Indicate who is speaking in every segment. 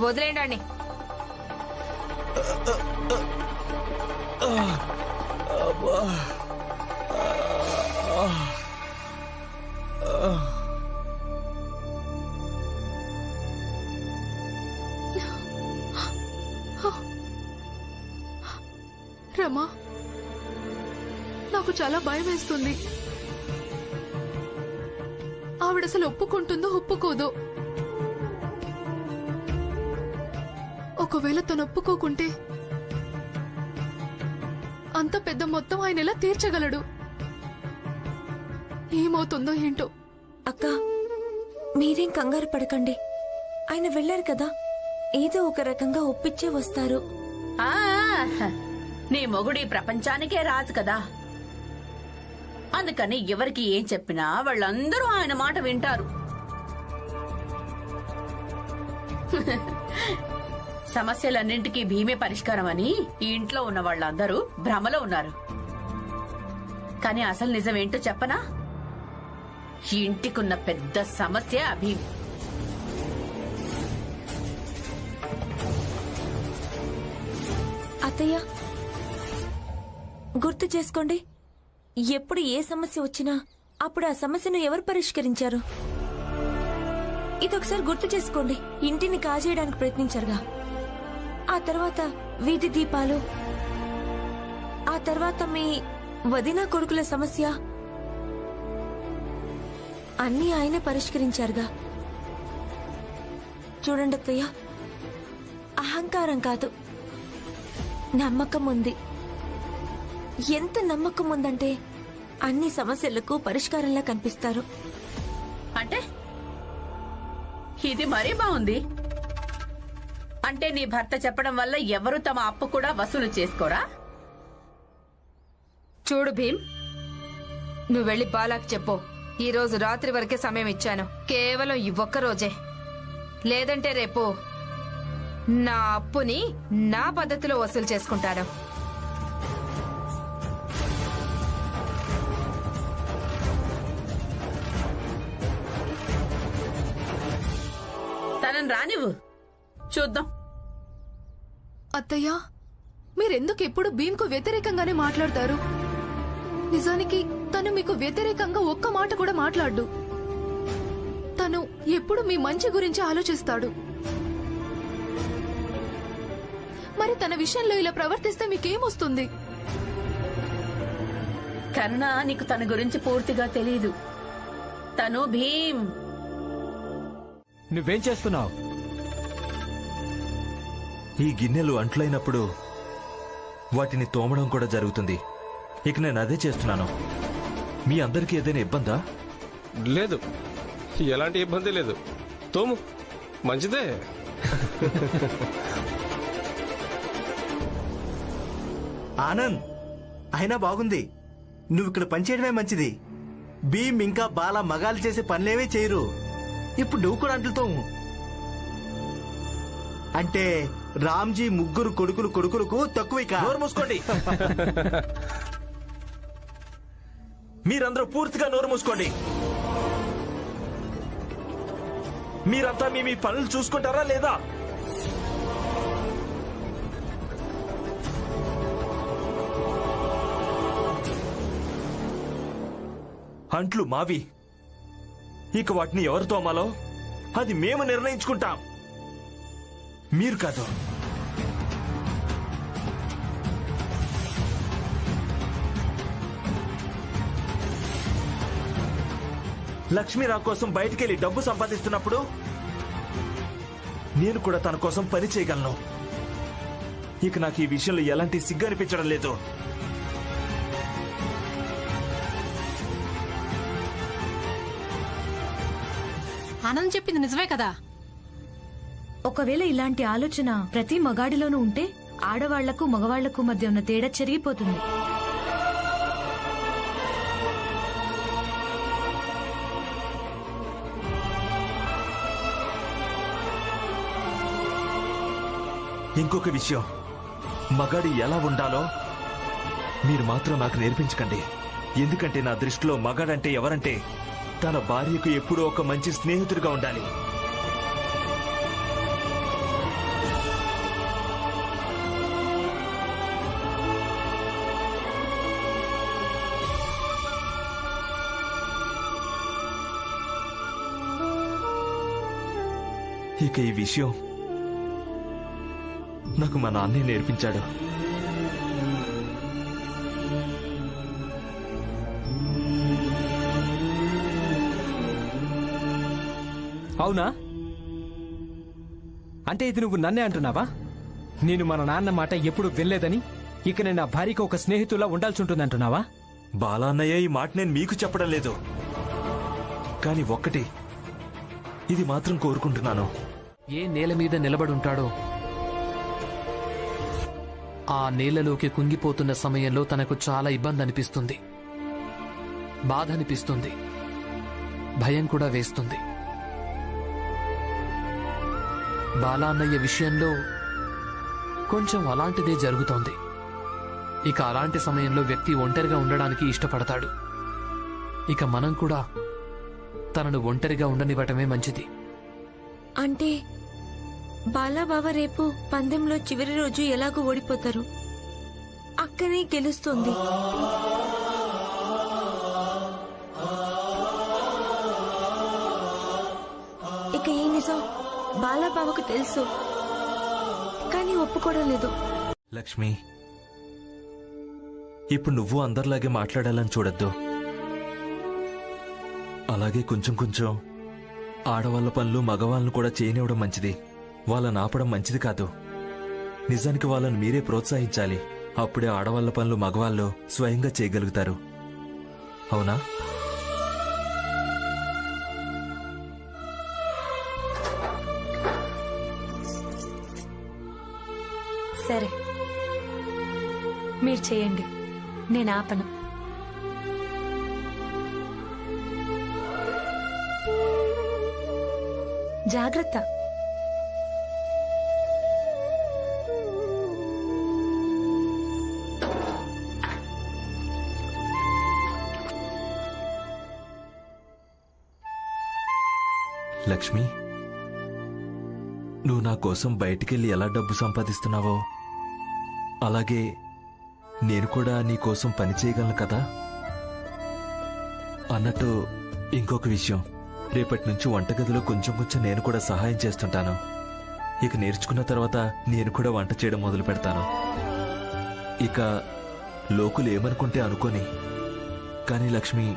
Speaker 1: వదిలేయండి.
Speaker 2: రమా, నాకు చాలా భయం వేస్తుంది. ఆవిడసలు ఒప్పుకుంటుందో ఒప్పుకోదో. ఒకవేళ తను ఒప్పుకోకుంటే అంత పెద్ద మొత్తం ఆయన ఎలా తీర్చగలడు? ఏమవుతుందో ఏంటో.
Speaker 3: అక్క, మీరేం కంగారు పడకండి. ఆయన వెళ్లారు కదా, ఏదో ఒక రకంగా ఒప్పించే వస్తారు.
Speaker 4: నీ మొగుడి ప్రపంచానికే రాజు కదా, అందుకని ఎవరికి ఏం చెప్పినా వాళ్ళందరూ ఆయన మాట వింటారు. సమస్యలన్నింటికీ భీమే పరిష్కారం అని ఈ ఇంట్లో ఉన్న వాళ్ళందరూ భ్రమలో ఉన్నారు. కానీ అసలు నిజమేంటో చెప్పనా? ఈ ఇంటికున్న పెద్ద సమస్య భీమ్.
Speaker 3: అత్తయ్య, గుర్తు చేసుకోండి, ఎప్పుడు ఏ సమస్య వచ్చినా అప్పుడు ఆ సమస్యను ఎవరు పరిష్కరించారు? ఇదొకసారి గుర్తు చేసుకోండి. ఇంటిని కాజేయడానికి ప్రయత్నించారుగా, ఆ తర్వాత వీధి దీపాలు, ఆ తర్వాత మీ వదిన కొడుకుల సమస్య, అన్నీ ఆయనే పరిష్కరించారుగా. చూడండి అత్తయ్య, అహంకారం కాదు, నమ్మకం ఉంది. ఎంత నమ్మకం ఉందంటే అన్ని సమస్యలకు పరిష్కారంలా కనిపిస్తారు.
Speaker 4: అంటే ఇది మరీ బాగుంది. అంటే నీ భర్త చెప్పడం వల్ల ఎవరు తమ అప్పు కూడా వసూలు చేసుకోరా?
Speaker 1: చూడు భీమ్, నువ్వు వెళ్ళి బాలాకి చెప్పు, ఈ రోజు రాత్రి వరకే సమయం ఇచ్చాను, కేవలం ఈ ఒక్క రోజే. లేదంటే రేపు నా అప్పుని నా పద్ధతిలో వసూలు చేసుకుంటాను.
Speaker 4: తనని రానివ్వు, చూద్దాం.
Speaker 2: అత్తయ్య, మీరెందుకు ఎప్పుడు భీమ్కు వ్యతిరేకంగానే మాట్లాడతారు? నిజానికి తను మీకు వ్యతిరేకంగా ఒక్క మాట కూడా మాట్లాడు. తను ఎప్పుడు మీ మంచి గురించి ఆలోచిస్తాడు. మరి తన విషయంలో ఇలా ప్రవర్తిస్తే మీకేమొస్తుంది?
Speaker 4: కరుణ, నీకు తన గురించి పూర్తిగా తెలీదు. తను భీమ్.
Speaker 5: నువ్వేం చేస్తున్నావు?
Speaker 6: ఈ గిన్నెలు అంట్లైనప్పుడు వాటిని తోమడం కూడా జరుగుతుంది. ఇక నేను అదే చేస్తున్నాను. మీ అందరికీ ఏదైనా ఇబ్బందా?
Speaker 5: లేదు, ఎలాంటి ఇబ్బంది లేదు. తోము, మంచిదే.
Speaker 7: ఆనంద్, అయినా బాగుంది. నువ్వు ఇక్కడ పనిచేయడమే మంచిది. భీమ్ ఇంకా బాల మగాలు చేసే పనులేవే చేయరు. ఇప్పుడు నువ్వు కూడా అంటులతో అంటే రామ్జీ ముగ్గురు కొడుకులకు తక్కువ.
Speaker 6: నోరు మూసుకోండి. మీరందరూ పూర్తిగా నోరు మూసుకోండి. మీరంతా మీ పనులు చూసుకుంటారా లేదా? అంట్లు మావి. ఇక వాటిని ఎవరు తోమాలో అది మేము నిర్ణయించుకుంటాం, మీరు కాదు. లక్ష్మీ నా కోసం బయటికెళ్ళి డబ్బు సంపాదిస్తున్నప్పుడు నేను కూడా తన కోసం పని చేయగలను. ఇక నాకు ఈ విషయంలో ఎలాంటి సిగ్గు అనిపించడం లేదు.
Speaker 8: ఆనంద్ చెప్పింది నిజమే కదా.
Speaker 3: ఒకవేళ ఇలాంటి ఆలోచన ప్రతి మగాడిలోనూ ఉంటే ఆడవాళ్లకు మగవాళ్లకు మధ్య ఉన్న తేడా చెరిగిపోతుంది.
Speaker 6: ఇంకొక విషయం, మగాడి ఎలా ఉండాలో మీరు మాత్రం నాకు నేర్పించకండి. ఎందుకంటే నా దృష్టిలో మగాడంటే ఎవరంటే తన భార్యకు ఎప్పుడూ ఒక మంచి స్నేహితుడిగా ఉండాలి. ఇక ఈ విషయం నాకు మా నాన్నే నేర్పించాడు.
Speaker 9: అవునా? అంటే ఇది నువ్వు నన్నే అంటున్నావా? నేను మన నాన్న మాట ఎప్పుడు వినలేదని ఇక నేను నా భార్యకు ఒక స్నేహితులా ఉండాల్సి ఉంటుందంటున్నావా?
Speaker 6: బాలా అన్నయ్య, ఈ మాట నేను మీకు చెప్పడం లేదు. కానీ ఒక్కటి ఇది మాత్రం కోరుకుంటున్నాను.
Speaker 10: ఏ నేల మీద నిలబడుంటాడో ఆ నేలలోకి కుంగిపోతున్న సమయంలో తనకు చాలా ఇబ్బంది అనిపిస్తుంది, బాధ అనిపిస్తుంది, భయం కూడా వేస్తుంది. బాలా అన్నయ్య విషయంలో కొంచెం అలాంటిదే జరుగుతోంది. ఇక అలాంటి సమయంలో వ్యక్తి ఒంటరిగా ఉండడానికి ఇష్టపడతాడు. ఇక మనం కూడా తనను ఒంటరిగా ఉండనివ్వటమే మంచిది.
Speaker 3: అంటే బాలాబావ రేపు పందెంలో చివరి రోజు ఎలాగో ఓడిపోతారు, అక్కనే గెలుస్తుంది. ఇక ఈ నిజం బాలాబావకు తెలుసు, కానీ ఒప్పుకోవడం లేదు.
Speaker 6: లక్ష్మి, ఇప్పుడు నువ్వు అందరిలాగే మాట్లాడాలని చూడొద్దు. అలాగే కొంచెం కొంచెం ఆడవాళ్ల పనులు మగవాళ్ళను కూడా చేయనివ్వడం మంచిది. వాళ్ళని ఆపడం మంచిది కాదు. నిజానికి వాళ్ళని మీరే ప్రోత్సహించాలి. అప్పుడే ఆడవాళ్ల పనులు మగవాళ్ళు స్వయంగా చేయగలుగుతారు. అవునా?
Speaker 3: సరే, మీరు చేయండి, నేను ఆపను. జాగ్రత్త.
Speaker 6: లక్ష్మి, నువ్వు నా కోసం బయటికెళ్ళి ఎలా డబ్బు సంపాదిస్తున్నావో అలాగే నేను కూడా నీ కోసం పని చేయగలను కదా. అన్నట్టు ఇంకొక విషయం, రేపటి నుంచి వంటగదిలో కొంచెం కొంచెం నేను కూడా సహాయం చేస్తుంటాను. ఇక నేర్చుకున్న తర్వాత నేను కూడా వంట చేయడం మొదలు పెడతాను. ఇక లోకులు ఏమనుకుంటే అనుకోని, కానీ లక్ష్మి,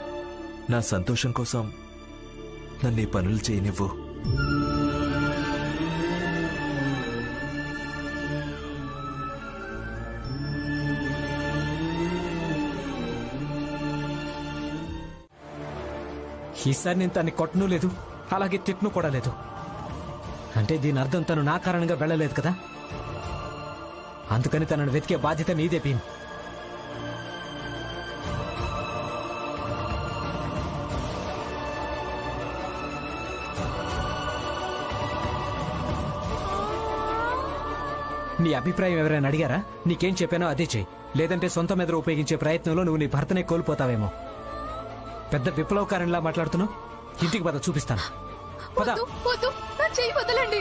Speaker 6: నా సంతోషం కోసం నన్ను ఈ పనులు చేయనివ్వు.
Speaker 9: ఈసారి నేను తన్ని కొట్టను లేదు, అలాగే తిట్టును కూడా లేదు. అంటే దీని అర్థం తను నా కారణంగా వెళ్ళలేదు కదా. అందుకని తనను వెతికే బాధ్యత నీదే భీమ్. నీ అభిప్రాయం ఎవరైనా అడిగారా? నీకేం చెప్పానో అదే చెయ్యి. లేదంటే సొంత మెదడు ఉపయోగించే ప్రయత్నంలో నువ్వు నీ భర్తనే కోల్పోతావేమో. పెద్ద విప్లవకారంలా మాట్లాడుతున్నావు. ఇంటికి పద, చూపిస్తాను. పద.
Speaker 2: వదలండి.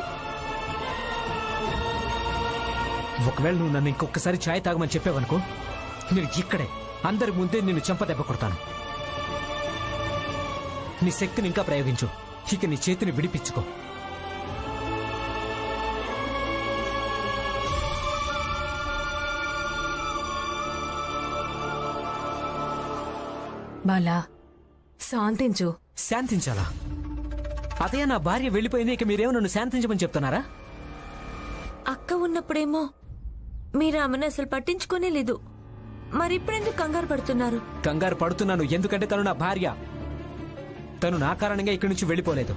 Speaker 9: ఒకవేళ నువ్వు నన్ను ఇంకొకసారి ఛాయ్ తాగమని చెప్పావనుకో, నేను ఇక్కడే అందరి ముందే నిన్ను చెంపదెబ్బ కొడతాను. నీ శక్తిని ఇంకా ప్రయోగించు. ఇక నీ చేతిని విడిపించుకో.
Speaker 2: బాలా, శాంతించు.
Speaker 9: శాంతించాలా? అదే నా భార్య వెళ్ళిపోయింది, ఇక మీరేమో నన్ను శాంతించమని చెప్తున్నారా?
Speaker 3: అక్క ఉన్నప్పుడేమో మీరు ఆమెను అసలు పట్టించుకోనే లేదు. మరిప్పుడెందుకు కంగారు పడుతున్నారు?
Speaker 9: కంగారు పడుతున్నాను ఎందుకంటే తను నా భార్య. తను నా కారణంగా ఇక్కడి నుంచి వెళ్ళిపోలేదు.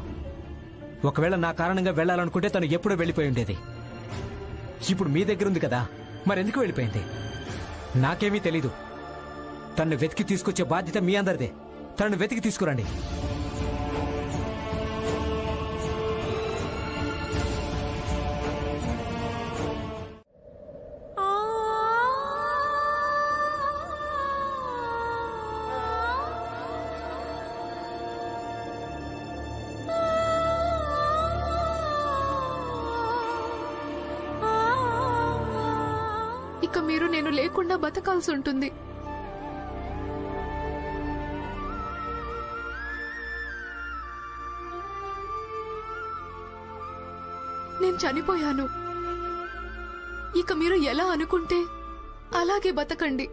Speaker 9: ఒకవేళ నా కారణంగా వెళ్ళాలనుకుంటే తను ఎప్పుడో వెళ్ళిపోయి ఉండేది. ఇప్పుడు మీ దగ్గర ఉంది కదా, మరెందుకు వెళ్ళిపోయింది? నాకేమీ తెలీదు. తనను వెతికి తీసుకొచ్చే బాధ్యత మీ అందరిదే. తనను వెతికి తీసుకురండి.
Speaker 2: ఇక మీరు నేను లేకుండా బతకాల్సి ఉంటుంది. నేను చనిపోయాను. ఇక మీరు ఎలా అనుకుంటే అలాగే బతకండి.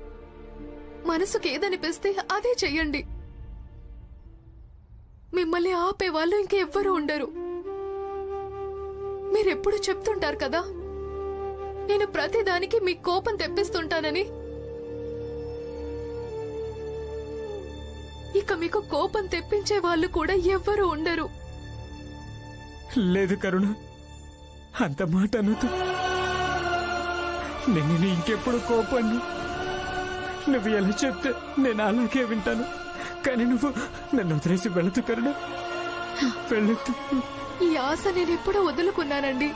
Speaker 2: మనసుకి ఏదనిపిస్తే అదే చెయ్యండి. మిమ్మల్ని ఆపే వాళ్ళు ఇంకెవ్వరూ ఉండరు. మీరెప్పుడు చెప్తుంటారు కదా, నేను ప్రతిదానికి మీ కోపం తెప్పిస్తుంటానని. ఇక మీకు కోపం తెప్పించే వాళ్ళు కూడా ఎవ్వరూ ఉండరు.
Speaker 9: లేదు కరుణ, అంత మాట అనొద్దు. నేను ఇంకెప్పుడు కోపాన్ని. నువ్వు ఎలా చెప్తే నేను అలాగే వింటాను. కానీ నువ్వు నన్ను వదిలేసి వెళ్ళదు కరుణ, వెళ్ళొద్దు.
Speaker 2: ఈ ఆశ నేను ఎప్పుడో వదులుకున్నానండి.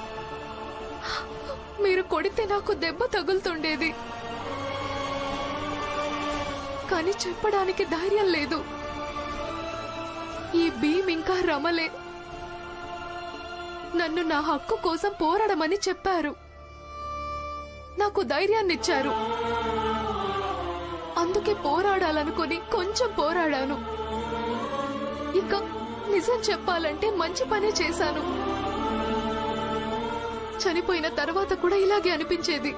Speaker 2: మీరు కొడితే నాకు దెబ్బ తగులుతుండేది, కానీ చెప్పడానికి ధైర్యం లేదు. ఈ భీమ్ ఇంకా రమలే నన్ను నా హక్కు కోసం పోరాడమని చెప్పారు. నాకు ధైర్యాన్నిచ్చారు. అందుకే పోరాడాలనుకుని కొంచెం పోరాడాను. ఇక నిజం చెప్పాలంటే మంచి పనే చేశాను. చనిపోయిన తర్వాత కూడా ఇలాగే అనిపించేది.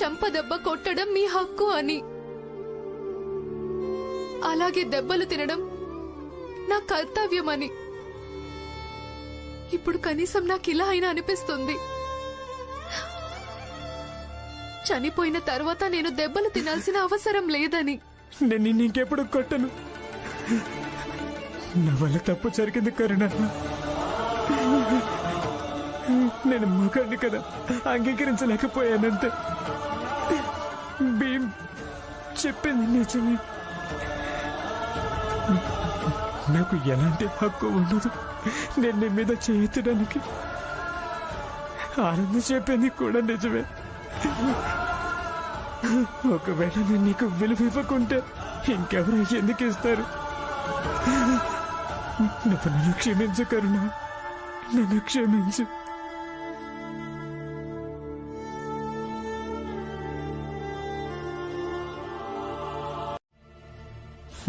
Speaker 2: చెంపదెబ్బ కొట్టడం మీ హక్కు అని. అలాగే దెబ్బలు తినడం నా కర్తవ్యమని. ఇప్పుడు కనీసం నాకు ఇలా అయినా అనిపిస్తుంది. చనిపోయిన తర్వాత నేను దెబ్బలు తినాల్సిన అవసరం లేదని.
Speaker 9: నేను ఇంకెప్పుడు కొట్టను. నా వల్ల తప్పు జరిగింది కరుణ. నేను మగాడిని కదా, అంగీకరించలేకపోయానంతే. భీమ్ చెప్పింది నిజమే. నాకు ఎలాంటి హక్కు ఉండదు నేను నీ మీద చేయడానికి. ఆనంద చెప్పింది కూడా నిజమే. ఒకవేళ నేను నీకు విలువ ఇవ్వకుంటే ఇంకెవరు ఎందుకు ఇస్తారు? నువ్వు నన్ను క్షమించు కరుణ, నన్ను క్షమించు.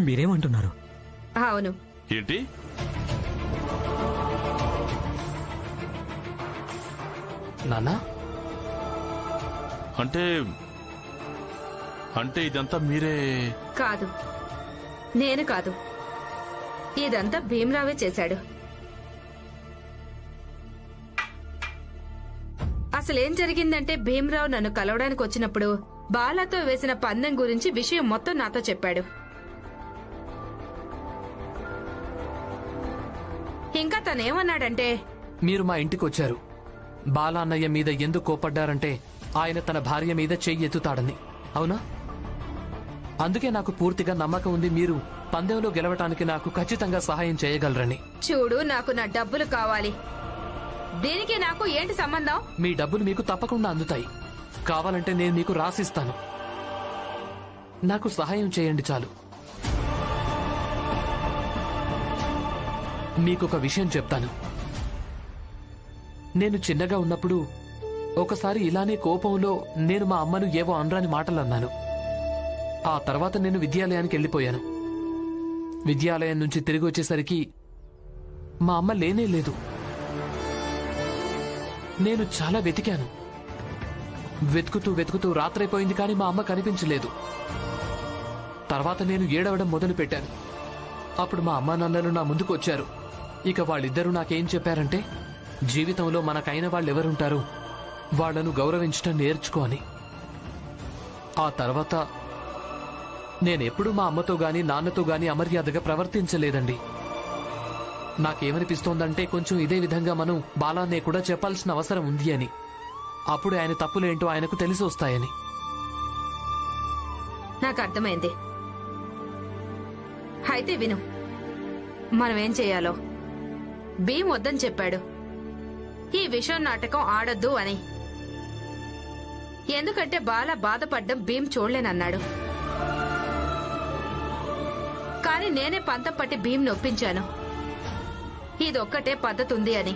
Speaker 9: మీరేమంటున్నారు?
Speaker 1: అవును,
Speaker 11: ఏంటి?
Speaker 10: నాన్నా,
Speaker 11: అంటే అంటే ఇదంతా మీరే?
Speaker 1: కాదు, నేను కాదు. ఇదంతా భీమరావే చేశాడు. అసలేం జరిగిందంటే, భీమరావు నన్ను కలవడానికి వచ్చినప్పుడు బాలాతో వేసిన పందెం గురించి విషయం మొత్తం నాతో చెప్పాడు. ఇంకా తనేమన్నాడంటే,
Speaker 10: మీరు మా ఇంటికి వచ్చారు. బాలా అన్నయ్య మీద ఎందుకు కోపడ్డారంటే ఆయన తన భార్య మీద చెయ్యి ఎత్తుతాడని. అవునా? అందుకే నాకు పూర్తిగా నమ్మకం ఉంది మీరు పందెంలో గెలవటానికి నాకు ఖచ్చితంగా సహాయం చేయగలరని.
Speaker 1: చూడు, నాకు నా డబ్బులు కావాలి. దీనికి నాకు ఏంటి సంబంధం?
Speaker 10: మీ డబ్బులు మీకు తప్పకుండా అందుతాయి. కావాలంటే నేను మీకు రాసిస్తాను. నాకు సహాయం చేయండి చాలు. మీకొక విషయం చెప్తాను. నేను చిన్నగా ఉన్నప్పుడు ఒకసారి ఇలానే కోపంలో నేను మా అమ్మను ఏవో అనరాని మాటలు అన్నాను. ఆ తర్వాత నేను విద్యాలయానికి వెళ్ళిపోయాను. విద్యాలయం నుంచి తిరిగి వచ్చేసరికి మా అమ్మ లేనే లేదు. నేను చాలా వెతికాను. వెతుకుతూ వెతుకుతూ రాత్రైపోయింది, కానీ మా అమ్మ కనిపించలేదు. తర్వాత నేను ఏడవడం మొదలు పెట్టాను. అప్పుడు మా అమ్మా నాన్నలు నా ముందుకు వచ్చారు. ఇక వాళ్ళిద్దరూ నాకేం చెప్పారంటే, జీవితంలో మనకైన వాళ్ళెవరుంటారు, వాళ్లను గౌరవించటం నేర్చుకో అని. ఆ తర్వాత నేనెప్పుడూ మా అమ్మతో గాని నాన్నతో గాని అమర్యాదగా ప్రవర్తించలేదండి. నాకేమనిపిస్తోందంటే కొంచెం ఇదే విధంగా మనం బాలాన్నే కూడా చెప్పాల్సిన అవసరం ఉంది అని. అప్పుడు ఆయన తప్పులేంటో ఆయనకు తెలిసి వస్తాయని.
Speaker 1: నాకు అర్థమైంది. అయితే విను, మనమేం చెయ్యాలో. భీమ్ వద్దని చెప్పాడు ఈ విషయం నాటకం ఆడొద్దు అని. ఎందుకంటే బాల బాధపడ్డం భీమ్ చూడలేనన్నాడు. కానీ నేనే పంతం పట్టి భీమ్ నొప్పించాను, ఇదొక్కటే పద్ధతి ఉంది అని.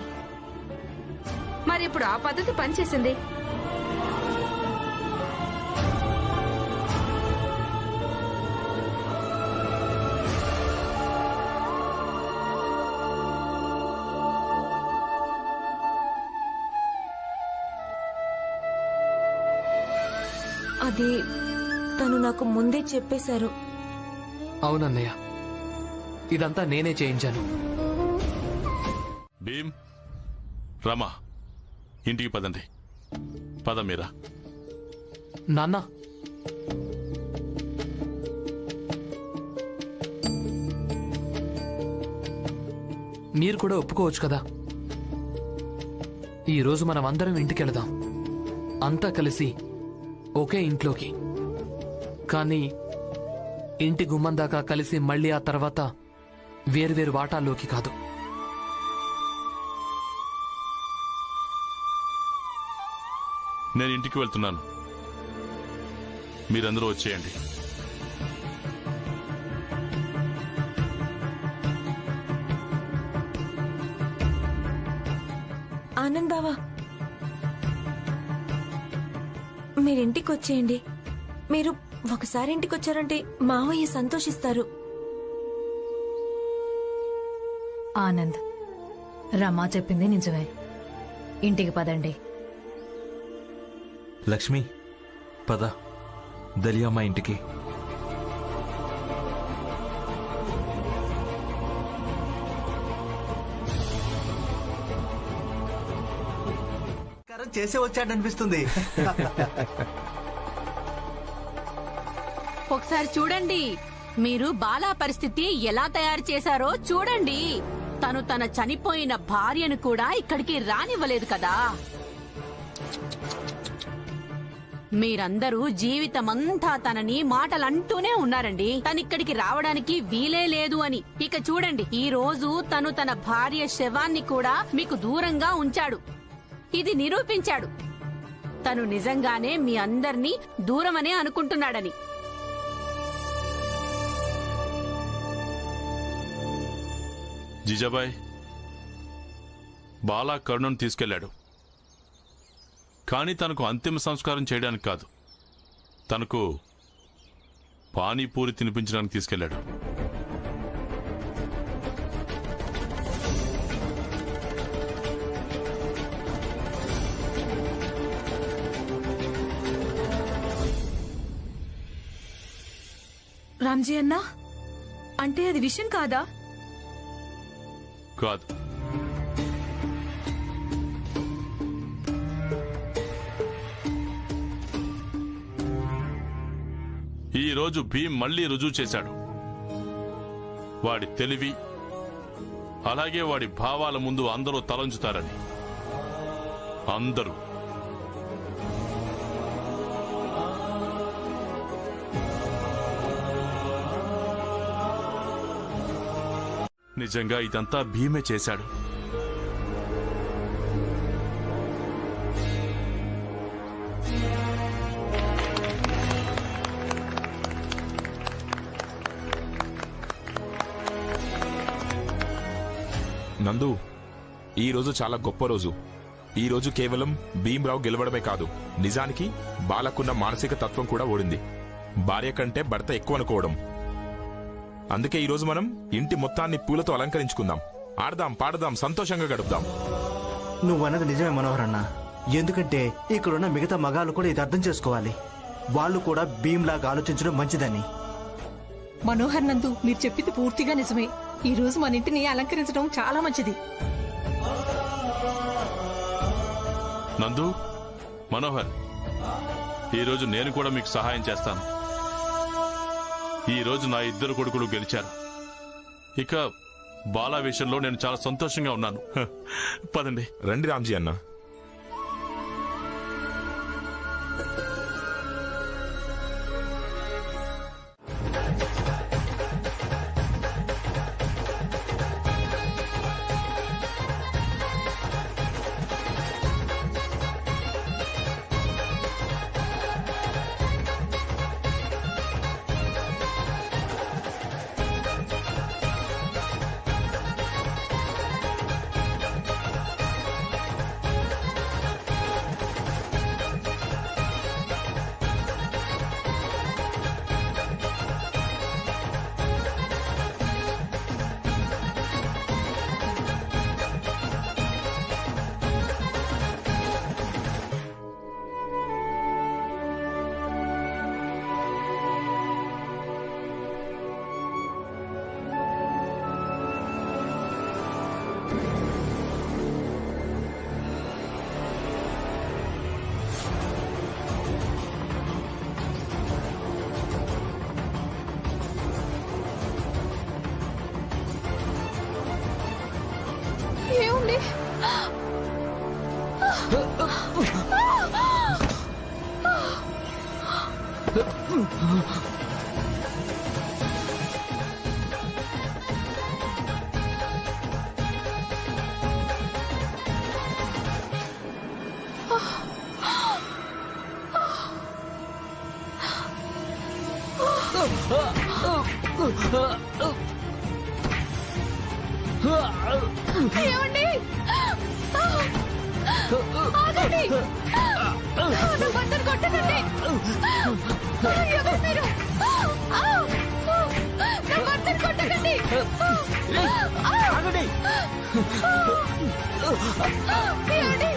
Speaker 1: మరి ఇప్పుడు ఆ పద్ధతి పనిచేసింది.
Speaker 3: అది తను నాకు ముందే చెప్పేశారు.
Speaker 10: అవునన్నయ్య, ఇదంతా నేనే చేయించాను.
Speaker 11: భీమ్, రమా, ఇంటికి పదండి. పద మీరా.
Speaker 10: నాన్న, మీరు కూడా ఒప్పుకోవచ్చు కదా. ఈరోజు మనం అందరం ఇంటికెళదాం, అంతా కలిసి ఒకే ఇంట్లోకి. కానీ ఇంటి గుమ్మం దాకా కలిసి మళ్ళీ ఆ తర్వాత వేరువేరు వాటాల్లోకి కాదు.
Speaker 11: నేను ఇంటికి వెళ్తున్నాను, మీరందరూ వచ్చేయండి.
Speaker 3: ఆనంద్ బావా, మీరింటికి వచ్చేయండి. మీరు ఒకసారి ఇంటికి వచ్చారంటే మావయ్య సంతోషిస్తారు.
Speaker 8: ఆనంద్, రమా చెప్పింది నిజమే. ఇంటికి పదండి.
Speaker 6: లక్ష్మి, పద దలియమ్మ ఇంటికి.
Speaker 7: చేసే వచ్చాడనిపిస్తుంది.
Speaker 12: ఒకసారి చూడండి, మీరు బాలా పరిస్థితి ఎలా తయారు చేశారో చూడండి. తను తన చనిపోయిన భార్యను కూడా ఇక్కడికి రానివ్వలేదు కదా. మీరందరూ జీవితమంతా తనని మాటలంటూనే ఉన్నారండి, తనిక్కడికి రావడానికి వీలే లేదు అని. ఇక చూడండి, ఈ రోజు తను తన భార్య శవాన్ని కూడా మీకు దూరంగా ఉంచాడు. ఇది నిరూపించాడు తను నిజంగానే మీ అందర్నీ దూరమనే అనుకుంటున్నాడని.
Speaker 11: జిజాబాయ్, బాలా కరుణను తీసుకెళ్లాడు. కానీ తనకు అంతిమ సంస్కారం చేయడానికి కాదు, తనకు పానీపూరి తినిపించడానికి తీసుకెళ్లాడు.
Speaker 1: రామ్జీ అన్నా, అంటే అది విషయం కాదా?
Speaker 11: కాదు, ఈ రోజు భీమ్ మళ్లీ రుజువు చేశాడు. వాడి తెలివి అలాగే వాడి భావాల ముందు అందరూ తలంచుతారని. అందరూ. నిజంగా ఇదంతా భీమే చేశాడు.
Speaker 13: నందు, ఈ రోజు చాలా గొప్ప రోజు. ఈ రోజు కేవలం భీమ్రావు గెలవడమే కాదు, నిజానికి బాలకున్న మానసిక తత్వం కూడా ఓడింది. భార్య కంటే భర్త ఎక్కువ అనుకోవడం. అందుకే ఈరోజు మనం ఇంటి మొత్తాన్ని పూలతో అలంకరించుకుందాం, ఆడదాం, పాడదాం, సంతోషంగా గడుపుదాం.
Speaker 7: నువ్వన్నది నిజమే మనోహర్ అన్న. ఎందుకంటే ఇక్కడున్న మిగతా మగాళ్ళు కూడా ఇది అర్థం చేసుకోవాలి. వాళ్ళు కూడా భీమ్లాగా ఆలోచించడం మంచిదని.
Speaker 8: మనోహర్ నందు, మీరు చెప్పింది పూర్తిగా నిజమే. ఈ రోజు మన ఇంటిని అలంకరించడం చాలా మంచిది.
Speaker 11: నందు, మనోహర్, ఈరోజు నేను కూడా మీకు సహాయం చేస్తాను. ఈ రోజు నా ఇద్దరు కొడుకులు గెలిచారు. ఇక బాలా విషయంలో నేను చాలా సంతోషంగా ఉన్నాను. పదండి.
Speaker 13: రండి రామ్జీ అన్న.
Speaker 2: ఏమండి? ఆగండి! నా భర్తను కొట్టకండి! ఎవరు మీరు? నా భర్తను కొట్టకండి!
Speaker 9: ఆగండి!
Speaker 2: ఏమండి?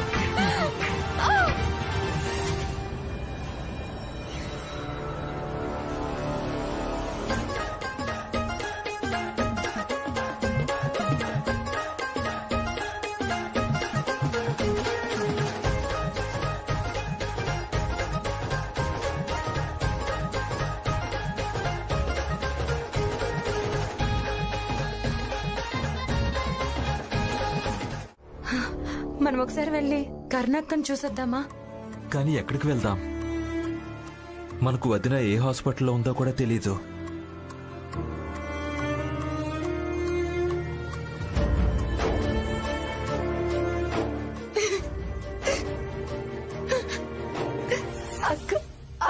Speaker 3: మనం ఒకసారి వెళ్ళి కర్ణక్కను చూసొద్దామా?
Speaker 6: కానీ ఎక్కడికి వెళ్దాం? మనకు వదిన ఏ హాస్పిటల్లో ఉందో కూడా తెలీదు.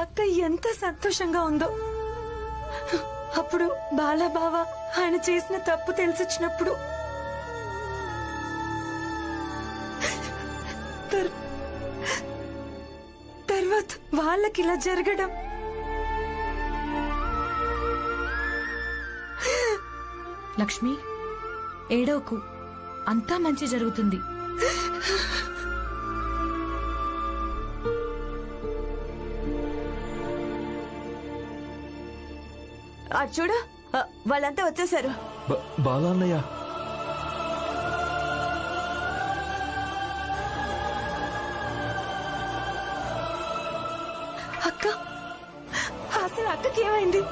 Speaker 3: అక్క ఎంత సంతోషంగా ఉందో. అప్పుడు బాలాబావ ఆయన చేసిన తప్పు తెలిసొచ్చినప్పుడు తర్వాత వాళ్ళకి ఇలా జరగడం.
Speaker 1: లక్ష్మి, ఏడవకు, అంతా మంచి జరుగుతుంది.
Speaker 3: చూడు, వాళ్ళంతా వచ్చేసారు.
Speaker 6: బాలా అన్నయ్య,
Speaker 3: అక్క, అసలు అక్కకి ఏమైంది?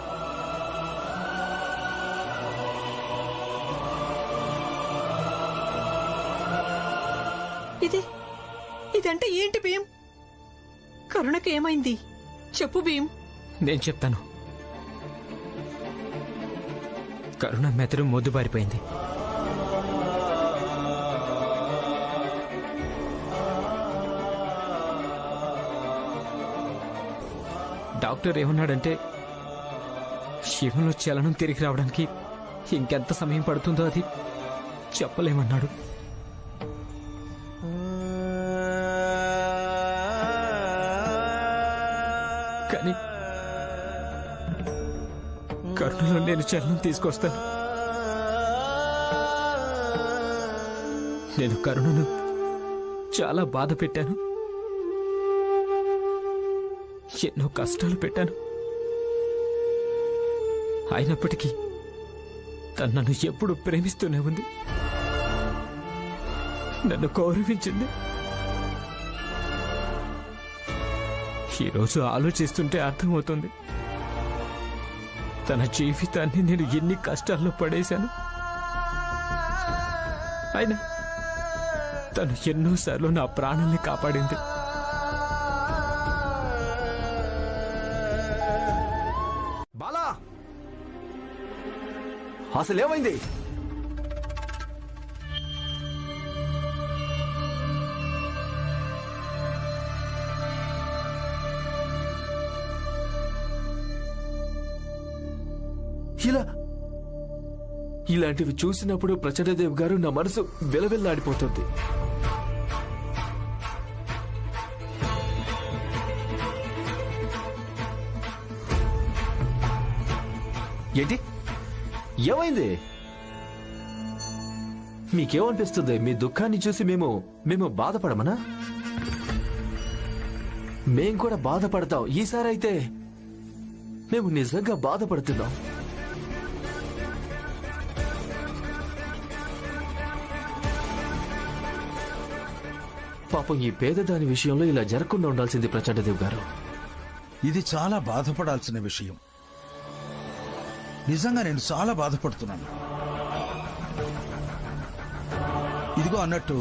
Speaker 8: ఇదంటే ఏంటి భీం? కరుణకి ఏమైంది చెప్పు భీం.
Speaker 9: నేను చెప్తాను. కరుణ మెదడు మొద్దుబారిపోయింది. డాక్టర్ ఏమన్నాడంటే శివంలో చలనం తిరిగి రావడానికి ఇంకెంత సమయం పడుతుందో అది చెప్పలేమన్నాడు. కానీ కరుణలో నేను చలనం తీసుకొస్తాను. నేను కరుణను చాలా బాధ పెట్టాను, ఎన్నో కష్టాలు పెట్టాను. అయినప్పటికీ తను నన్ను ఎప్పుడు ప్రేమిస్తూనే ఉంది, నన్ను గౌరవించింది. ఈరోజు ఆలోచిస్తుంటే అర్థమవుతుంది తన జీవితాన్ని నేను ఎన్ని కష్టాల్లో పడేశాను. అయినా తను ఎన్నోసార్లు నా ప్రాణాన్ని కాపాడింది.
Speaker 7: బాలా, అసలేమైంది?
Speaker 10: ఇలాంటివి చూసినప్పుడు ప్రచండదేవ్ గారు నా మనసు విలవిల్లాడిపోతుంది.
Speaker 6: ఏంటి ఏమైంది? మీకేమనిపిస్తుంది? మీ దుఃఖాన్ని చూసి మేము బాధపడమనా? మేం కూడా బాధపడతాం. ఈసారైతే మేము నిజంగా బాధపడుతున్నాం. పాపం ఈ పేదదాని విషయంలో ఇలా జరగకుండా ఉండాల్సింది ప్రచండదేవ్ గారు.
Speaker 14: ఇది చాలా బాధపడాల్సిన విషయం. నిజంగా నేను చాలా బాధపడుతున్నాను. ఇదిగో అన్నట్టు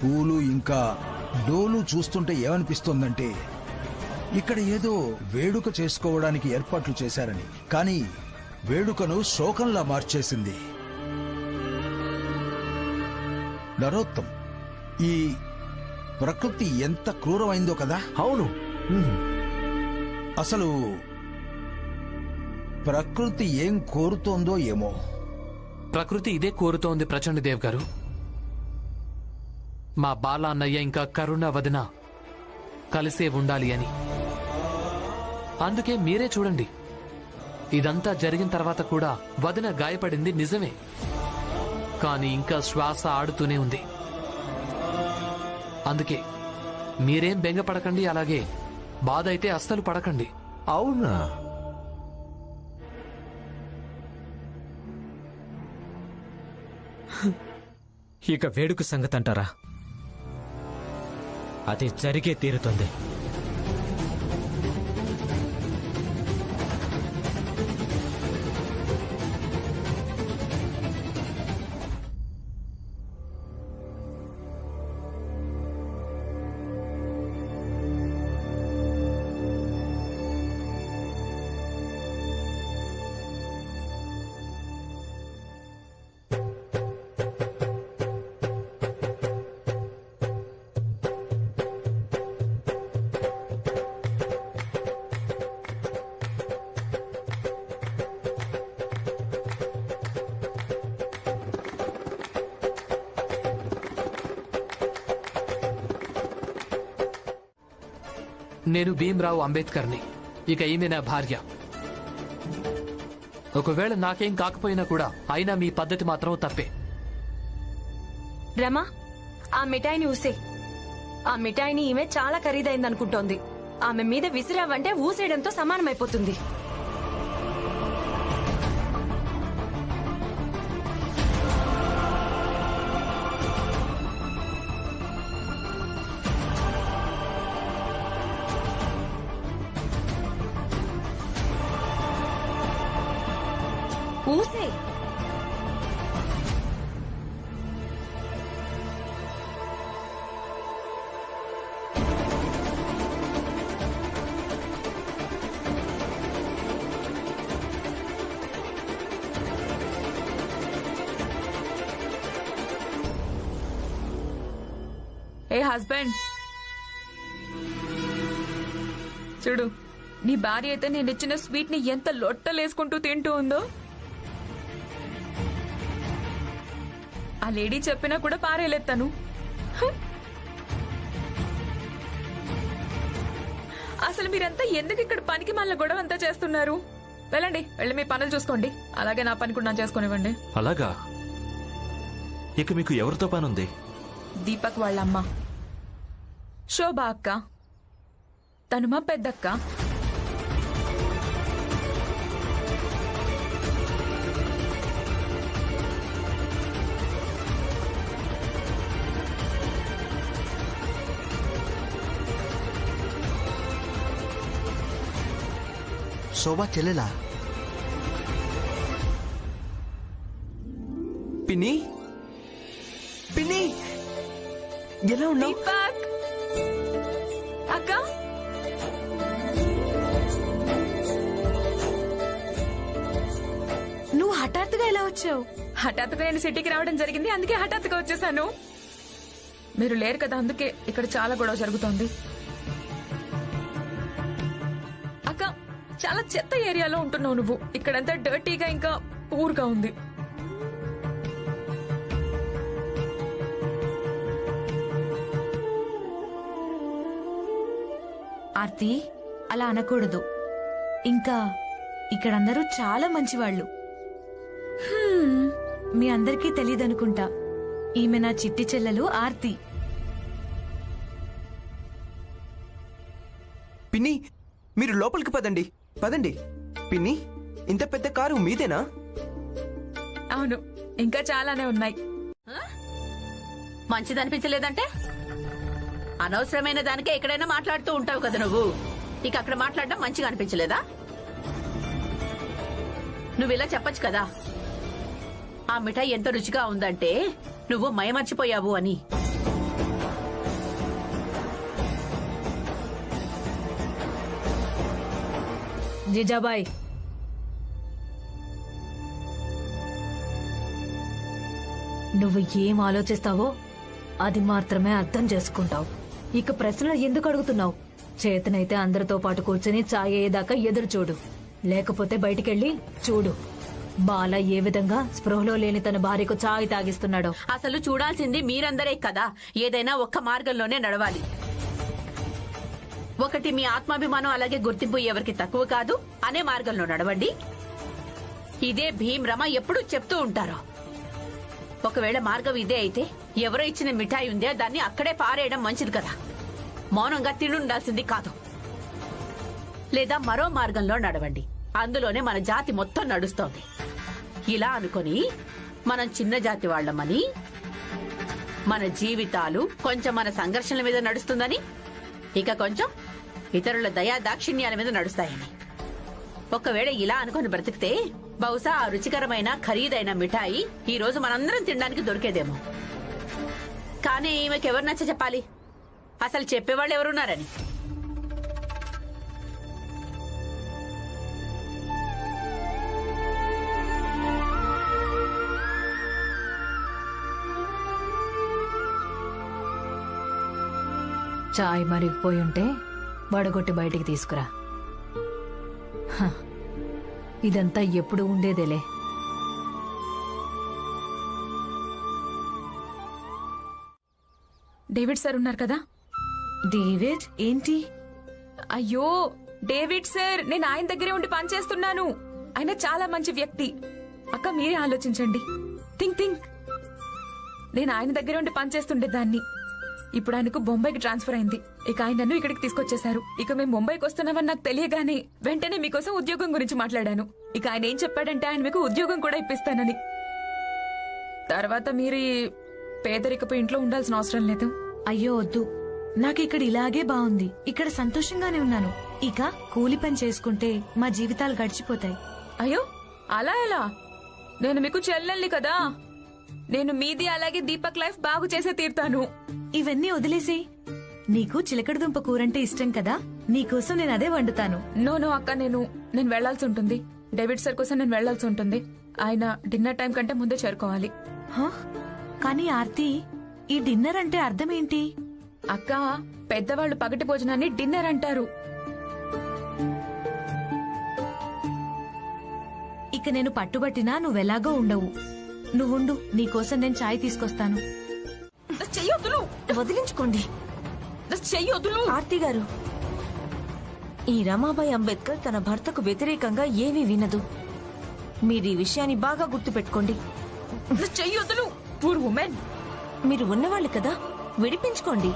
Speaker 14: పూలు ఇంకా డోలు చూస్తుంటే ఏమనిపిస్తోందంటే ఇక్కడ ఏదో వేడుక చేసుకోవడానికి ఏర్పాట్లు చేశారని, కానీ వేడుకను శోకంలా మార్చేసింది. నరోత్తం, ఈ ప్రకృతి ఎంత క్రూరమైందో కదా.
Speaker 6: అవును.
Speaker 14: అసలు ప్రకృతి ఏం కోరుతోందో ఏమో.
Speaker 10: ప్రకృతి ఇదే కోరుతోంది ప్రచండదేవ్ గారు. మా బాల అన్నయ్య ఇంకా కరుణ వదిన కలిసే ఉండాలి అని. అందుకే మీరే చూడండి, ఇదంతా జరిగిన తర్వాత కూడా వదిన గాయపడింది నిజమే, కానీ ఇంకా శ్వాస ఆడుతూనే ఉంది. అందుకే మీరేం బెంగపడకండి, అలాగే బాధ అయితే అస్సలు పడకండి.
Speaker 6: అవునా?
Speaker 9: ఇక వేడుక సంగతి అంటారా? అది జరిగే తీరుతుంది.
Speaker 10: నేను భీమ్రావు అంబేద్కర్ని. ఇక ఈమె నా భార్య. ఒకవేళ నాకేం కాకపోయినా కూడా అయినా మీ పద్ధతి మాత్రం తప్పే.
Speaker 3: రమా, ఆ మిఠాయిని ఊసే. ఆ మిఠాయిని ఈమె చాలా ఖరీదైందనుకుంటోంది. ఆమె మీద విసిరావంటే ఊసేయడంతో సమానమైపోతుంది. ఊసే.
Speaker 1: ఏ హస్బెండ్, చూడు, నీ భార్య అయితే నేను ఇచ్చిన స్వీట్ ని ఎంత లొట్టలేసుకుంటూ తింటూ ఉందో. ఆ లేడీ చెప్పినా కూడా పారేలేస్తాను. అసలు మీరంతా ఎందుకు ఇక్కడ పనికి మళ్ళీ గొడవ అంతా చేస్తున్నారు? వెళ్ళండి, వెళ్ళి మీ పనులు చూసుకోండి. అలాగే నా పని కూడా నా చేసుకునివ్వండి.
Speaker 6: అలాగా? ఇక మీకు ఎవరితో పనుంది?
Speaker 1: దీపక్ వాళ్ళమ్మ శోభా అక్క, తను మా పెద్దక్క.
Speaker 7: శోభా చెల్లెలా?
Speaker 15: పిన్ని, పిన్ని, ఎలా ఉన్నావు?
Speaker 1: దీపక్ అక్క,
Speaker 3: నువ్వు హఠాత్తుగా ఎలా వచ్చావు?
Speaker 1: హఠాత్తుగా నేను సిటీకి రావడం జరిగింది, అందుకే హఠాత్తుగా వచ్చేసాను. మీరు లేరు కదా, అందుకే ఇక్కడ చాలా గొడవ జరుగుతోంది. అక్క, చాలా చెత్త ఏరియాలో ఉంటున్నావు నువ్వు. ఇక్కడంతా డర్టీగా ఇంకా పూర్గా ఉంది.
Speaker 3: ఆర్తి, అలా అనకూడదు. ఇంకా ఇక్కడందరూ చాలా మంచివాళ్లు. మీ అందరికీ తెలీదనుకుంటా, ఈమె నా చిట్టి చెల్లెలు ఆర్తి.
Speaker 15: పిన్ని, మీరు లోపలికి పదండి, పదండి. పిన్ని, ఇంత పెద్ద కారు మీదేనా?
Speaker 1: అవును, ఇంకా చాలానే ఉన్నాయి.
Speaker 4: మంచిదనిపించలేదంటే అనవసరమైన దానికే ఎక్కడైనా మాట్లాడుతూ ఉంటావు కదా నువ్వు. నీకు అక్కడ మాట్లాడడం మంచిగా అనిపించలేదా? నువ్వు ఇలా చెప్పొచ్చు కదా, ఆ మిఠాయి ఎంత రుచిగా ఉందంటే నువ్వు మయమర్చిపోయావు అని.
Speaker 16: జీజాబాయ్, నువ్వు ఏం ఆలోచిస్తావో అది మాత్రమే అర్థం చేసుకుంటావు. ఇక ప్రశ్నలు ఎందుకు అడుగుతున్నావు? చేతనైతే అందరితో పాటు కూర్చొని చాయ్ అయ్యేదాకా ఎదురు చూడు, లేకపోతే బయటికెళ్ళి చూడు బాల ఏ విధంగా స్పృహలో లేని తన భార్యకు చాయ్ తాగిస్తున్నాడో.
Speaker 4: అసలు చూడాల్సింది మీరందరే కదా. ఏదైనా ఒక్క మార్గంలోనే నడవాలి. ఒకటి మీ ఆత్మాభిమానం, అలాగే గుర్తింపు ఎవరికి తక్కువ కాదు అనే మార్గంలో నడవండి. ఇదే భీమ్ రమ ఎప్పుడూ చెప్తూ ఉంటారు. ఒకవేళ మార్గం ఇదే అయితే ఎవరో ఇచ్చిన మిఠాయి ఉందే దాన్ని అక్కడే పారేయడం మంచిది కదా. మౌనంగా తిండుండాల్సింది కాదు. లేదా మరో మార్గంలో నడవండి, అందులోనే మన జాతి మొత్తం నడుస్తోంది. ఇలా అనుకొని మనం చిన్న జాతి వాళ్లమని, మన జీవితాలు కొంచెం మన సంఘర్షణల మీద నడుస్తుందని, ఇక కొంచెం ఇతరుల దయా దాక్షిణ్యాల మీద నడుస్తాయని. ఒకవేళ ఇలా అనుకుని బ్రతికితే బహుశా ఆ రుచికరమైన ఖరీదైన మిఠాయి ఈ రోజు మనందరం తినడానికి దొరికేదేమో. కానీ ఈమెకెవరు నచ్చ చెప్పాలి? అసలు చెప్పేవాళ్ళు ఎవరున్నారని.
Speaker 16: చాయ్ మరిగిపోయి ఉంటే వడగొట్టి బయటికి తీసుకురా. హ, ఇదంతా ఎప్పుడు ఉండేదేలే.
Speaker 17: డేవిడ్ సార్ ఉన్నారు కదా?
Speaker 16: డేవిడ్ ఏంటి?
Speaker 17: అయ్యో డేవిడ్ సార్, నేను ఆయన దగ్గరే ఉండి పనిచేస్తున్నాను. ఆయన చాలా మంచి వ్యక్తి. అక్క మీరే ఆలోచించండి. థింక్. నేను ఆయన దగ్గరే ఉండి పనిచేస్తుండేదాన్ని. ఇప్పుడు ఆయనకు బొంబాయికి ట్రాన్స్ఫర్ అయింది. ఇక ఆయన నన్ను ఇక్కడికి తీసుకొచ్చేశారు. ఇక మేము ముంబైకి వస్తున్నామని నాకు తెలియగానే వెంటనే మీకోసం ఉద్యోగం గురించి మాట్లాడాను. ఇక ఆయన ఏం చెప్పాడంటే ఆయన మీకు ఉద్యోగం కూడా ఇప్పిస్తానని. తర్వాత మీరు పేదరికపు ఇంట్లో ఉండాల్సిన అవసరం లేదు.
Speaker 18: అయ్యో వద్దు, నాకు ఇక్కడ ఇలాగే బాగుంది. ఇక్కడ సంతోషంగానే ఉన్నాను. ఇక కూలి పని చేసుకుంటే మా జీవితాలు గడిచిపోతాయి.
Speaker 17: అయ్యో అలా ఎలా? నేను మీకు చెల్లెల్ని కదా. నేను మీది అలాగే దీపక్ లైఫ్ బాగు చేసే తీరుతాను.
Speaker 18: ఇవన్నీ వదిలేసి, నీకు చిలకడదుంప కూరంటే ఇష్టం కదా, నీకోసం నేను అదే వండుతాను.
Speaker 17: నో అక్క, నేను వెళ్లాల్సి ఉంటుంది. డేవిడ్ సార్ కోసం నేను వెళ్లాల్సి ఉంటుంది. ఆయన డిన్నర్ టైం కంటే ముందే చేరుకోవాలి.
Speaker 18: కానీ ఆర్తి, ఈ డిన్నర్ అంటే అర్థం ఏంటి?
Speaker 17: అక్క, పెద్దవాళ్లు పగటి భోజనాన్ని డిన్నర్ అంటారు.
Speaker 18: ఇక నేను పట్టుబట్టినా నువ్వెలాగో ఉండవు. నువ్వుండు, నీకోసం నేను చాయ్ తీసుకొస్తాను.
Speaker 17: చెయ్యొద్దులు,
Speaker 3: వదిలించుకోండి.
Speaker 17: చెయ్యొద్దులు.
Speaker 3: ఆర్తి గారు, ఈ రమాబాయి అంబేద్కర్ తన భర్తకు వ్యతిరేకంగా ఏమీ వినదు. మీరు ఈ విషయాన్ని బాగా గుర్తుపెట్టుకోండి.
Speaker 17: చెయ్యొద్దులు. పూర్ ఉమెన్,
Speaker 3: మీరు ఉన్నవాళ్ళు కదా, విడిపించుకోండి.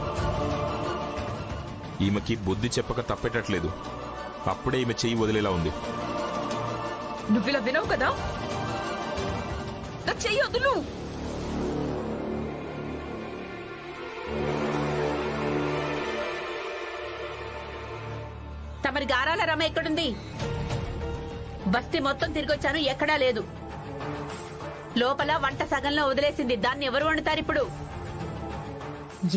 Speaker 13: ఈమెకి బుద్ధి చెప్పక తప్పేటట్లేదు. అప్పుడే ఈమె చెయ్యి వదిలేలా ఉంది.
Speaker 17: నువ్విలా వినవు కదా. చెయ్యొద్దులు.
Speaker 4: తమరి గారాల రమ ఎక్కడుంది? బస్తీ మొత్తం తిరిగొచ్చాను, ఎక్కడా లేదు. లోపల వంట సగంలో వదిలేసింది. దాన్ని ఎవరు వండుతారు ఇప్పుడు?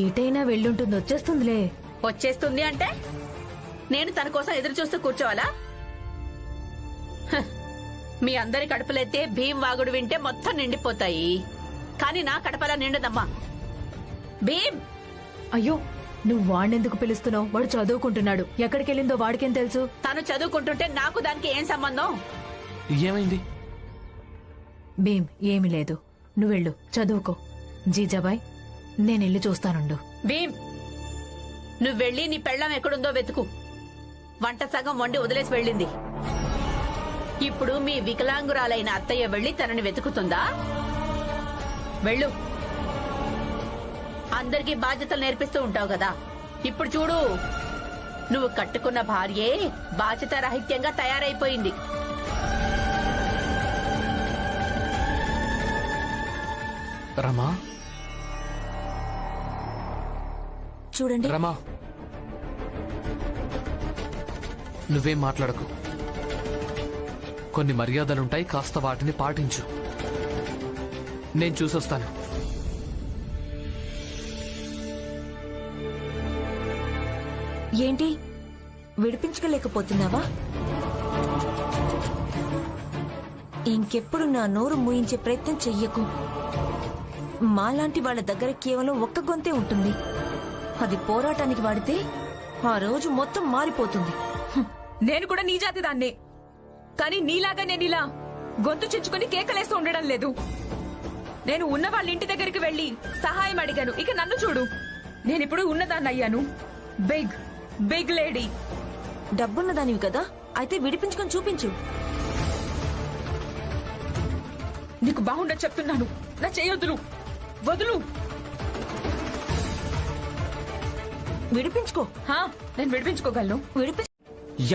Speaker 16: ఏటైనా వెళ్ళుంటుంది, వచ్చేస్తుందిలే.
Speaker 4: వచ్చేస్తుంది అంటే నేను తన కోసం ఎదురు చూస్తూ కూర్చోవాలా? హ, మీ అందరి కడుపులైతే భీమ్ వాగుడు వింటే మొత్తం నిండిపోతాయి. కానీ నా కడపలా నిండదమ్మా. భీమ్!
Speaker 16: అయ్యో, నువ్వు వాణ్ణెందుకు పిలుస్తున్నావు? వాడు చదువుకుంటున్నాడు. ఎక్కడికెళ్ళిందో వాడికేం తెలుసు?
Speaker 4: తను చదువుకుంటుంటే నాకు దానికి ఏం సంబంధం?
Speaker 10: ఏమైంది?
Speaker 16: భీమ్, ఏమీ లేదు. నువ్వెళ్ళు, చదువుకో. జీజాబాయ్, నేనెళ్ళి చూస్తానుండు.
Speaker 4: భీమ్, నువ్వెళ్ళి నీ పెళ్ళం ఎక్కడుందో వెతుకు. వంట సగం వండి వదిలేసి వెళ్ళింది. ఇప్పుడు మీ వికలాంగురాలైన అత్తయ్య వెళ్లి తనని వెతుకుతుందా? వెళ్ళు. అందరికీ బాధ్యతలు నేర్పిస్తూ ఉంటావు కదా. ఇప్పుడు చూడు, నువ్వు కట్టుకున్న భార్యే బాధ్యత రహిత్యంగా తయారైపోయింది.
Speaker 10: రమా,
Speaker 3: చూడండి
Speaker 10: రమా, నువ్వేం మాట్లాడకు. కొన్ని మర్యాదలుంటాయి, కాస్త వాటిని పాటించు. నేను చూసొస్తాను.
Speaker 3: ఏంటి, విడిపించుకోలేకపోతున్నావా? ఇంకెప్పుడు నా నోరు మూయించే ప్రయత్నం చెయ్యకు. మాలాంటి వాళ్ళ దగ్గర కేవలం ఒక్క గొంతే ఉంటుంది. అది పోరాటానికి వాడితే ఆ రోజు మొత్తం మారిపోతుంది.
Speaker 17: నేను కూడా నీ జాతి దాన్నే, కానీ నీలాగా నేను ఇలా గొంతు చించుకుని కేకలేస్తూ ఉండడం లేదు. నేను ఉన్న వాళ్ళ ఇంటి దగ్గరికి వెళ్లి సహాయం అడిగాను. ఇక నన్ను చూడు, నేనిప్పుడు ఉన్నదాన్ని అయ్యాను. Big big lady.
Speaker 3: డబ్బున్నదానివి కదా, అయితే విడిపించుకొని చూపించు.
Speaker 17: నీకు బాగుండదు చెప్తున్నాను. నా చేయొద్దులు, వదులు.
Speaker 3: విడిపించుకో.
Speaker 17: నేను విడిపించుకోగలను.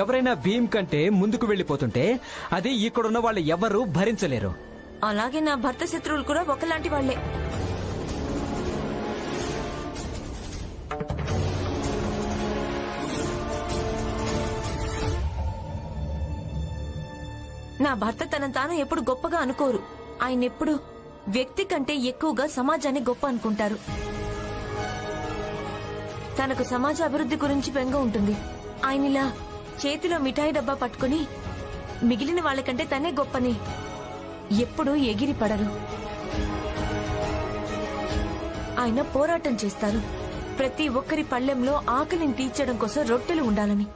Speaker 9: ఎవరైనా భీమ్ కంటే ముందుకు వెళ్లిపోతుంటే అది ఇక్కడున్న వాళ్ళు ఎవరూ భరించలేరు.
Speaker 3: అలాగే నా భర్త శత్రువులు కూడా ఒకలాంటి వాళ్లే. నా భర్త తనను తాను ఎప్పుడు గొప్పగా అనుకోరు. ఆయన ఎప్పుడు వ్యక్తి కంటే ఎక్కువగా సమాజాన్ని గొప్ప అనుకుంటారు. తనకు సమాజ అభివృద్ధి గురించి బెంగ ఉంటుంది. ఆయనలా చేతిలో మిఠాయి డబ్బా పట్టుకుని మిగిలిన వాళ్ళకంటే తనే గొప్పని ఎప్పుడూ ఎగిరి పడరు. ఆయన పోరాటం చేస్తారు. ప్రతి ఒక్కరి పళ్ళెంలో ఆకలిని తీర్చడం కోసం రొట్టెలు ఉండాలని.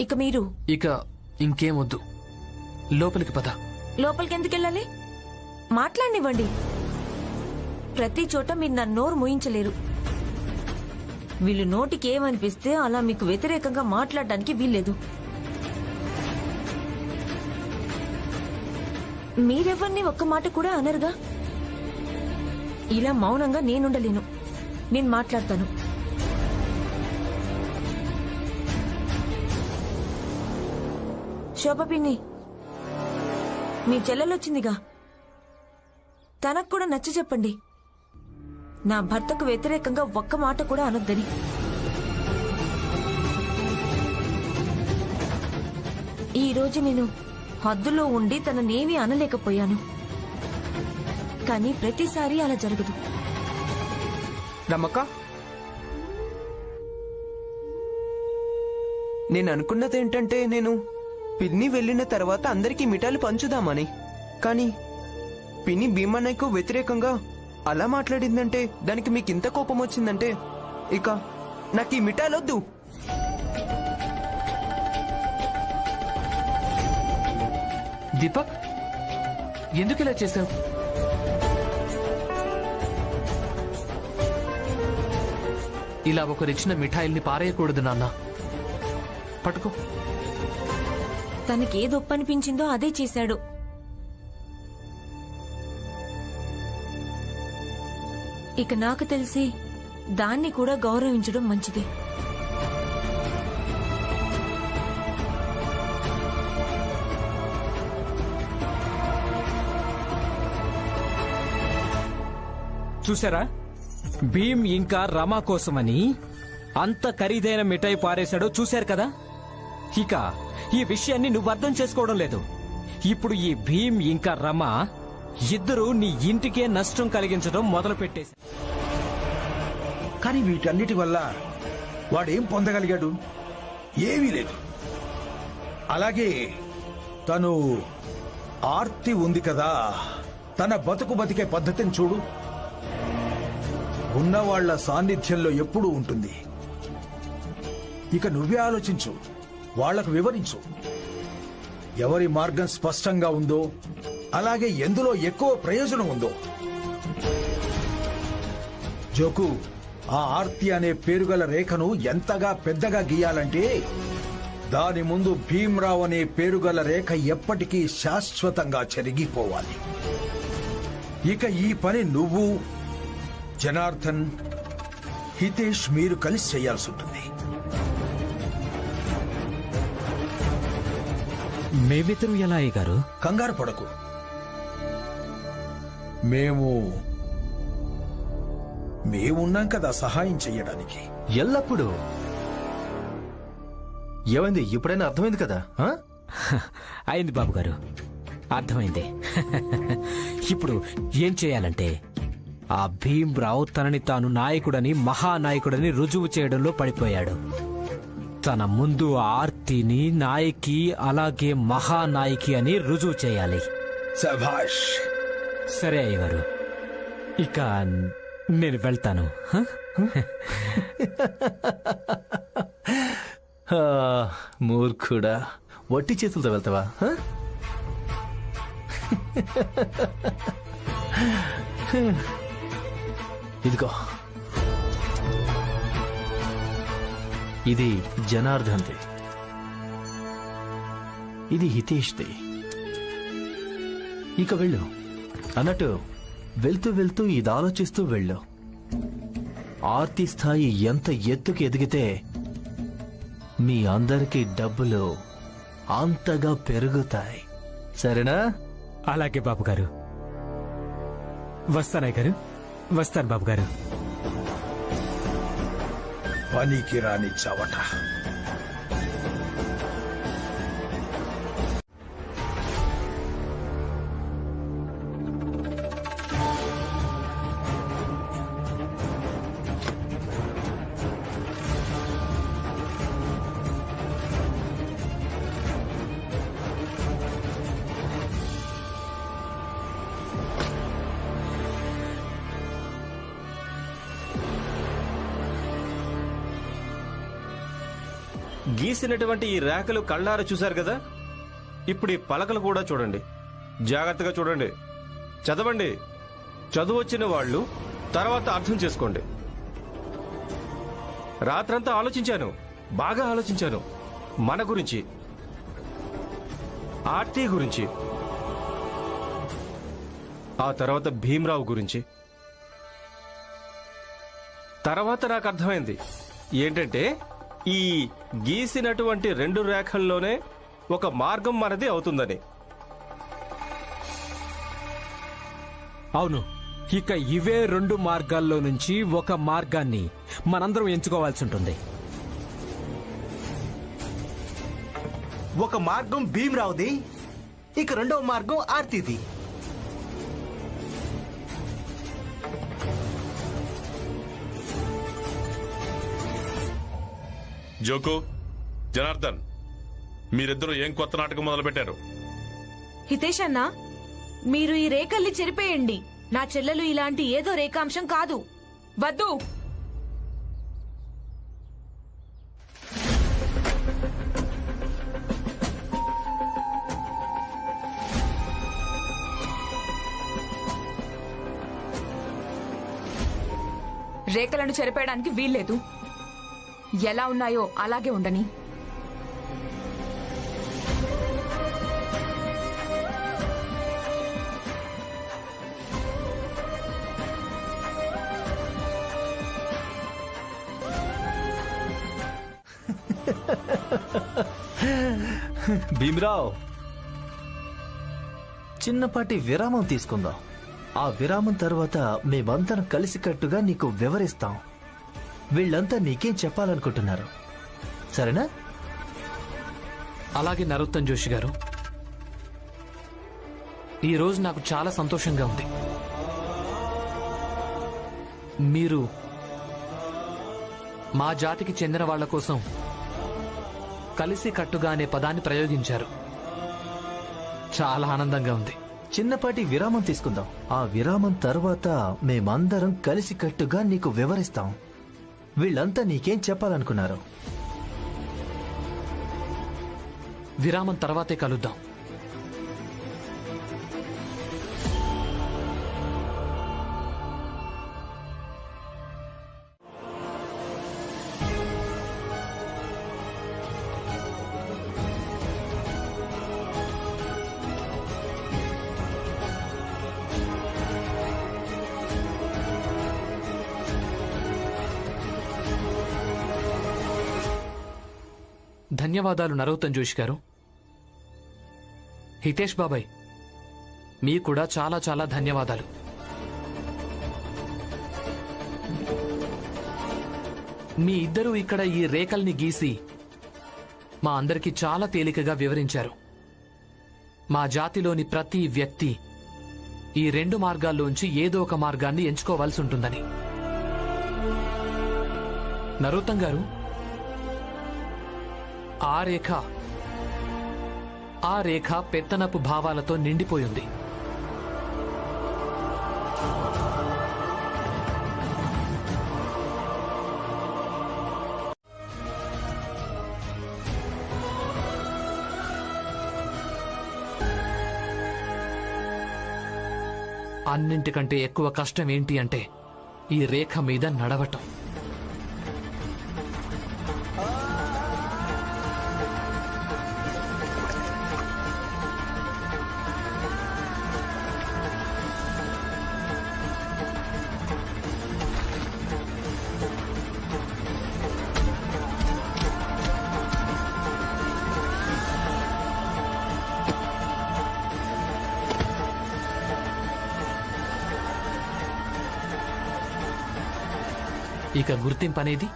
Speaker 3: ఇక మీరు
Speaker 10: ఇక ఇంకేమొద్దు, లోపలికి పద.
Speaker 3: లోపలికి ఎందుకెళ్ళాలి? మాట్లాడనివ్వండి. ప్రతి చోట మీరు నా నోరు మూయించలేరు. వీళ్ళు నోటికి ఏమనిపిస్తే అలా మీకు వ్యతిరేకంగా మాట్లాడడానికి వీల్లేదు. మీరెవరిని ఒక్క మాట కూడా అనరుగా. ఇలా మౌనంగా నేనుండలేను. నేను మాట్లాడతాను. శోభ పిన్ని, మీ చెల్లెలొచ్చిందిగా, తనకు కూడా నచ్చ చెప్పండి. నా భర్తకు వ్యతిరేకంగా ఒక్క మాట కూడా అనొద్దని. ఈ రోజు నేను హద్దులో ఉండి తననేమీ అనలేకపోయాను. కానీ ప్రతిసారి అలా జరగదు.
Speaker 15: రమ్మక్క, నేను అనుకున్నది ఏంటంటే నేను పిన్ని వెళ్ళిన తర్వాత అందరికీ మిఠాయిలు పంచుదామని. కానీ పిన్ని భీమన్నయ్యకు వ్యతిరేకంగా అలా మాట్లాడిందంటే, దానికి మీకు ఇంత కోపం వచ్చిందంటే ఇక నాకు ఈ మిఠాయిలొద్దు.
Speaker 10: దీపక్, ఎందుకు ఇలా చేశావు? ఇలా ఒకరిచ్చిన మిఠాయిల్ని పారేయకూడదు నాన్న. పట్టుకో.
Speaker 3: తనకేదొప్పనిపించిందో అదే చేశాడు. ఇక నాకు తెలిసి దాన్ని కూడా గౌరవించడం మంచిది.
Speaker 9: చూసారా, భీమ్ ఇంకా రమా కోసమని అంత ఖరీదైన మిఠాయి పారేశాడో చూశారు కదా. ఇక ఈ విషయాన్ని నువ్వు అర్థం చేసుకోవడం లేదు. ఇప్పుడు ఈ భీమ్ ఇంకా రమా ఇద్దరు నీ ఇంటికే నష్టం కలిగించడం మొదలు పెట్టేశారు.
Speaker 14: కానీ వీటన్నిటి వల్ల వాడేం పొందగలిగాడు? ఏమీ లేదు. అలాగే తను ఆర్తి ఉంది కదా, తన బతికే పద్ధతిని చూడు. ఉన్నవాళ్ల సాన్నిధ్యంలో ఎప్పుడూ ఉంటుంది. ఇక నువ్వే ఆలోచించు, వాళ్లకు వివరించు. ఎవరి మార్గం స్పష్టంగా ఉందో, అలాగే ఎందులో ఎక్కువ ప్రయోజనం ఉందో. జోకు, ఆ ఆర్తి అనే పేరుగల రేఖను ఎంతగా పెద్దగా గీయాలంటే దాని ముందు భీమ్రావ్ అనే పేరుగల రేఖ ఎప్పటికీ శాశ్వతంగా చెరిగిపోవాలి. ఇక ఈ పని నువ్వు, జనార్దన్, హితేష్ మీరు కలిసి చేయాల్సి ఉంటుంది.
Speaker 9: మేమిద్దరు ఎలా అయ్యగారు?
Speaker 14: కంగారు పడకు. మేమున్నాం కదా సహాయం చెయ్యడానికి.
Speaker 7: ఎల్లప్పుడూ. ఏమైంది? ఇప్పుడైనా అర్థమైంది కదా?
Speaker 9: అయింది బాబు గారు, అర్థమైంది. ఇప్పుడు ఏం చేయాలంటే ఆ భీమ్రావు తనని తాను నాయకుడని మహానాయకుడని రుజువు చేయడంలో పడిపోయాడు. తన ముందు ఆర్తిని నాయకి అలాగే మహానాయకి అని రుజువు చేయాలి.
Speaker 14: శభాష్.
Speaker 9: సరే అయ్యగారు, ఇక నేను వెళ్తాను.
Speaker 7: మూర్ఖుడా, వట్టి చేతులతో వెళ్తావా? ఇదిగో, ఇది జనార్దన్ది, ఇది హితేష్ది. ఇక వెళ్ళు. అన్నట్టు వెళ్తూ వెళ్తూ ఇది ఆలోచిస్తూ వెళ్ళు. ఆర్తి స్థాయి ఎంత ఎత్తుకు ఎదిగితే మీ అందరికీ డబ్బులు అంతగా పెరుగుతాయి. సరేనా?
Speaker 9: అలాగే బాబు గారు. వస్తానయ్య గారు, వస్తాను బాబు గారు.
Speaker 14: పనికి రాని చవట.
Speaker 5: గీసినటువంటి ఈ రేఖలు కళ్ళారా చూశారు కదా. ఇప్పుడు ఈ పలకలు కూడా చూడండి, జాగ్రత్తగా చూడండి, చదవండి. చదువు వచ్చిన వాళ్ళు తర్వాత అర్థం చేసుకోండి. రాత్రంతా ఆలోచించాను, బాగా ఆలోచించాను. మన గురించి, ఆర్తి గురించి, ఆ తర్వాత భీమ్రావు గురించి. తర్వాత నాకు అర్థమైంది ఏంటంటే, ఈ గీసినటువంటి 2 రేఖల్లోనే ఒక మార్గం మనది అవుతుందని.
Speaker 9: అవును, ఇక ఇవే 2 మార్గాల్లో నుంచి ఒక మార్గాన్ని మనందరం ఎంచుకోవాల్సి ఉంటుంది.
Speaker 7: ఒక మార్గం భీమ్రావుది, ఇక రెండవ మార్గం ఆర్తిది.
Speaker 11: జోకు, జనార్దన్, మీరిద్దరూ ఏం కొత్త నాటకం మొదలుపెట్టారు?
Speaker 18: హితేష్ అన్న, మీరు ఈ రేఖల్ని చెరిపేయండి. నా చెల్లెలు ఇలాంటి ఏదో రేఖాంశం కాదు.
Speaker 17: వద్దు. రేఖలను చెరిపేయడానికి వీల్లేదు. ఎలా ఉన్నాయో అలాగే ఉండని.
Speaker 7: భీమ్రావ్, చిన్నపాటి విరామం తీసుకుందాం. ఆ విరామం తర్వాత మేమందరం కలిసికట్టుగా నీకు వివరిస్తాం. వీళ్ళంతా నీకేం చెప్పాలనుకుంటున్నారు, సరేనా?
Speaker 10: అలాగే నరోత్తమ్ జోషి గారు, ఈ రోజు నాకు చాలా సంతోషంగా ఉంది. మీరు మా జాతికి చెందిన వాళ్ల కోసం కలిసి కట్టుగా అనే పదాన్ని ప్రయోగించారు. చాలా ఆనందంగా ఉంది.
Speaker 7: చిన్నపాటి విరామం తీసుకుందాం. ఆ విరామం తర్వాత మేమందరం కలిసికట్టుగా నీకు వివరిస్తాం. వీళ్ళంతా నీకేం చెప్పాలనుకున్నారు?
Speaker 10: విరామం తర్వాతే కలుద్దాం. ధన్యవాదాలు నరోత్తమ్ జోషి గారు. హితేష్ బాబాయ్, మీకు కూడా చాలా చాలా ధన్యవాదాలు. మీ ఇద్దరూ ఇక్కడ ఈ రేఖల్ని గీసి మా అందరికీ చాలా తేలికగా వివరించారు. మా జాతిలోని ప్రతి వ్యక్తి ఈ 2 మార్గాల్లోంచి ఏదో ఒక మార్గాన్ని ఎంచుకోవాల్సి ఉంటుందని. నరోత్తం గారు, ఆ రేఖ పెత్తనపు భావాలతో నిండిపోయింది. అన్నింటికంటే ఎక్కువ కష్టం ఏంటి అంటే ఈ రేఖ మీద నడవటం. ఇక గుర్తింపు అనేది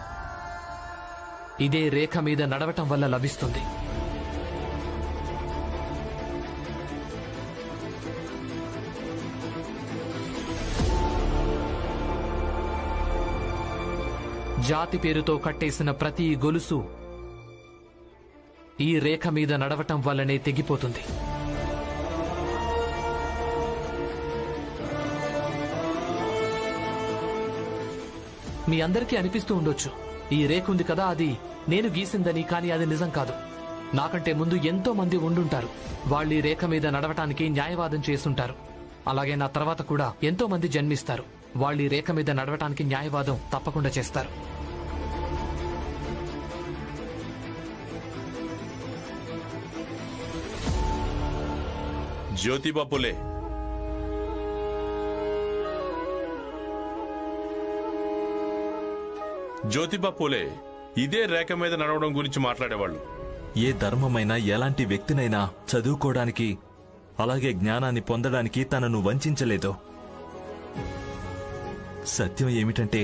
Speaker 10: ఇదే రేఖ మీద నడవటం వల్ల లభిస్తుంది. జాతి పేరుతో కట్టేసిన ప్రతి గొలుసు ఈ రేఖ మీద నడవటం వల్లనే తెగిపోతుంది. మీ అందరికీ అనిపిస్తూ ఉండొచ్చు, ఈ రేఖ ఉంది కదా అది నేను గీసిందని. కానీ అది నిజం కాదు. నాకంటే ముందు ఎంతో మంది ఉండుంటారు. వాళ్ళు ఈ రేఖ మీద నడవటానికి న్యాయవాదం చేస్తుంటారు. అలాగే నా తర్వాత కూడా ఎంతో మంది జన్మిస్తారు. వాళ్ళు ఈ రేఖ మీద నడవటానికి న్యాయవాదం తప్పకుండా చేస్తారు.
Speaker 11: జ్యోతిబా పులే, జ్యోతిబా పూలే ఇదే రేఖ మీద నడవడం గురించి మాట్లాడేవాళ్ళు.
Speaker 6: ఏ ధర్మమైనా ఎలాంటి వ్యక్తినైనా చదువుకోవడానికి అలాగే జ్ఞానాన్ని పొందడానికి తనను వంచలేదు. సత్యం ఏమిటంటే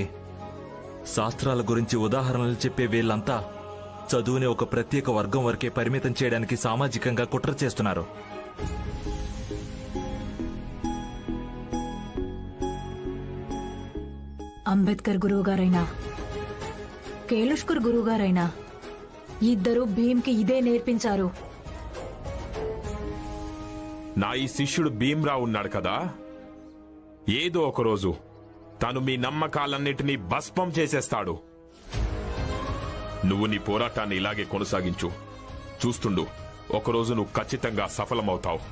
Speaker 6: శాస్త్రాల గురించి ఉదాహరణలు చెప్పే వీళ్ళంతా చదువుని ఒక ప్రత్యేక వర్గం వరకే పరిమితం చేయడానికి సామాజికంగా కుట్ర చేస్తున్నారు.
Speaker 16: అంబేద్కర్ గురువుగారైనా కేలుష్కర్ గురువుగారైనా ఇద్దరు భీమ్కి ఇదే నేర్పించారు.
Speaker 13: నా ఈ శిష్యుడు భీమ్రావు ఉన్నాడు కదా, ఏదో ఒకరోజు తను మీ నమ్మకాలన్నిటినీ భస్మం చేసేస్తాడు. నువ్వు నీ పోరాటాన్ని ఇలాగే కొనసాగించు. చూస్తుండు, ఒకరోజు నువ్వు ఖచ్చితంగా సఫలమవుతావు.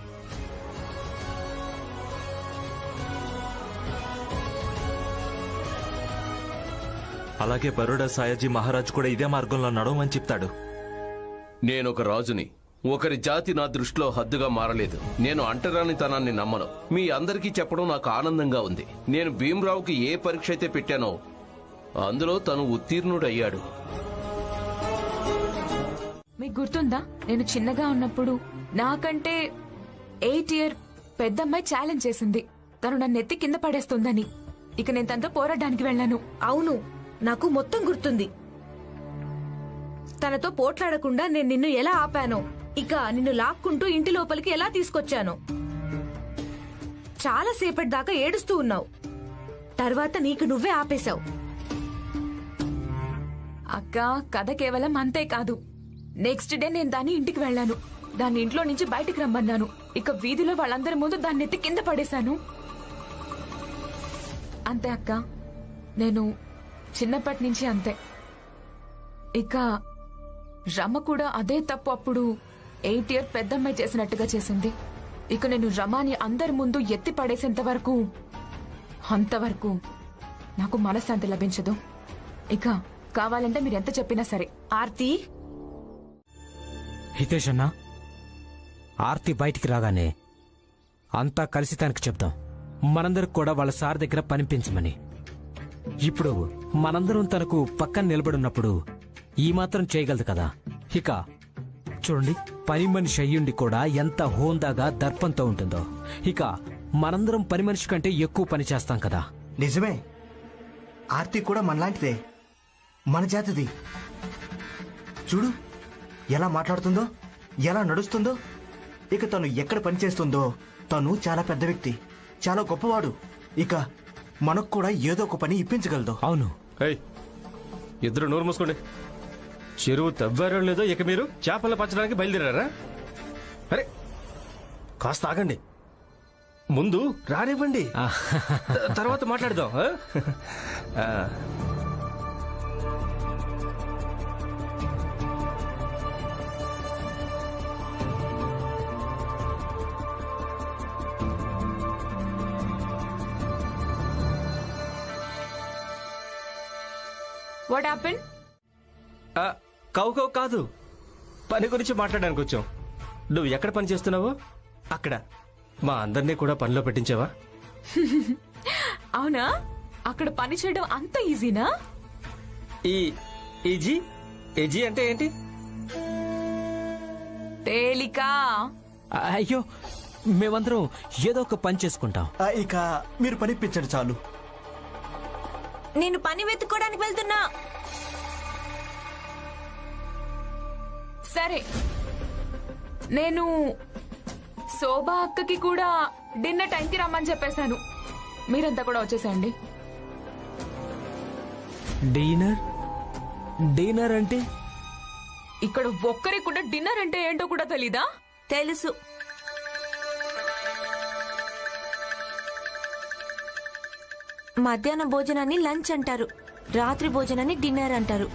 Speaker 6: అలాగే బరోడా సాయాజీ మహారాజ్ కూడా ఇదే మార్గంలో నడవమని చెప్తాడు.
Speaker 19: నేనొక రాజుని. ఒకరి జాతి నా దృష్టిలో హద్దుగా మారలేదు. నేను అంటరానితనాన్ని నమ్మను. మీ అందరికీ చెప్పడం నాకు ఆనందంగా ఉంది. నేను భీమ్రావుకి ఏ పరీక్ష అయితే పెట్టానో అందులో తను ఉత్తీర్ణుడయ్యాడు.
Speaker 17: మీకు గుర్తుందా, నేను చిన్నగా ఉన్నప్పుడు నాకంటే 8 ఇయర్ పెద్దమ్మాయి ఛాలెంజ్ చేసింది. తను నన్ను ఎత్తి కింద పడేస్తుందని. ఇక నేను తనతో పోరాడడానికి వెళ్ళాను.
Speaker 18: అవును, నాకు మొత్తం గుర్తుంది. తనతో పోట్లాడకుండా నేను నిన్ను ఎలా ఆపానో, ఇక నిన్ను లాక్కుంటూ ఇంటి లోపలికి ఎలా తీసుకొచ్చానో. చాలా సేపటి దాకా ఏడుస్తూ ఉన్నావు. తర్వాత నీకు నువ్వే ఆపేశావు.
Speaker 17: అక్క, కథ కేవలం అంతే కాదు. నెక్స్ట్ డే నేను దాని ఇంటికి వెళ్ళాను. దాన్ని ఇంట్లో నుంచి బయటికి రమ్మన్నాను. ఇక వీధిలో వాళ్ళందరి ముందు దాన్ని ఎత్తి కింద పడేశాను. అంతే అక్క, నేను చిన్నప్పటి నుంచి అంతే. ఇక రమ కూడా అదే తప్పు అప్పుడు 8 ఇయర్ పెద్దమ్మాయి చేసినట్టుగా చేసింది. ఇక నేను రమాని అందరి ముందు ఎత్తి పడేసేంత వరకు అంతవరకు నాకు మనశ్శాంతి లభించదు. ఇక కావాలంటే మీరు ఎంత చెప్పినా సరే.
Speaker 18: ఆర్తి,
Speaker 9: హితేష్ అన్నా, ఆర్తి బయటికి రాగానే అంతా కలిసి తనకు చెప్దాం. మనందరికి కూడా వాళ్ళ సార్ దగ్గర పనిపించమని. ఇప్పుడు మనందరం తనకు పక్కన నిలబడినప్పుడు ఈ మాత్రం చేయగలదు కదా. ఇక చూడండి, పని మనిషి అయ్యుండి కూడా ఎంత హోందాగా దర్పంతో ఉంటుందో. ఇక మనందరం పని మనిషి కంటే ఎక్కువ పని చేస్తాం కదా.
Speaker 7: నిజమే, ఆర్తి కూడా మనలాంటిదే, మన జాతిది. చూడు ఎలా మాట్లాడుతుందో, ఎలా నడుస్తుందో. ఇక తను ఎక్కడ పనిచేస్తుందో తను చాలా పెద్ద వ్యక్తి, చాలా గొప్పవాడు. ఇక మనకు కూడా ఏదో ఒక పని ఇప్పించగలదు.
Speaker 9: అవును.
Speaker 5: ఇద్దరు నోరు మూసుకోండి. చెరువు తవ్వారో లేదో ఇక మీరు చేపలు పచ్చడానికి బయలుదేరారా? అరే కాస్త ఆగండి, ముందు రానివ్వండి, తర్వాత మాట్లాడదాం.
Speaker 17: What happen?
Speaker 5: కౌ కాదు, పని గురించి మాట్లాడడానికి వచ్చాం. నువ్వు ఎక్కడ పని చేస్తున్నావు? అక్కడ మా అందరినీ కూడా పనిలో పెట్టించావా?
Speaker 17: అవునా? అక్కడ పని చేయడం అంత ఈజీనా?
Speaker 5: ఈజీ అంటే ఏంటి?
Speaker 17: తేలిక.
Speaker 9: అయ్యో, మేమందరం ఏదో ఒక పని చేసుకుంటాం.
Speaker 7: ఇక మీరు పని ఇప్పించండి చాలు.
Speaker 3: నేను పని వెతుక్కోవడానికి వెళ్తున్నా.
Speaker 17: సరే, నేను శోభా అక్కకి కూడా డిన్నర్ టైంకి రమ్మని చెప్పేశాను. మీరంతా కూడా వచ్చేసేయండి.
Speaker 9: డిన్నర్ అంటే?
Speaker 17: ఇక్కడ ఒక్కరికి కూడా డిన్నర్ అంటే ఏంటో కూడా తెలీదా?
Speaker 3: తెలుసు. మధ్యాహ్న భోజనాన్ని లంచ్ అంటారు, రాత్రి భోజనాన్ని డిన్నర్ అంటారు.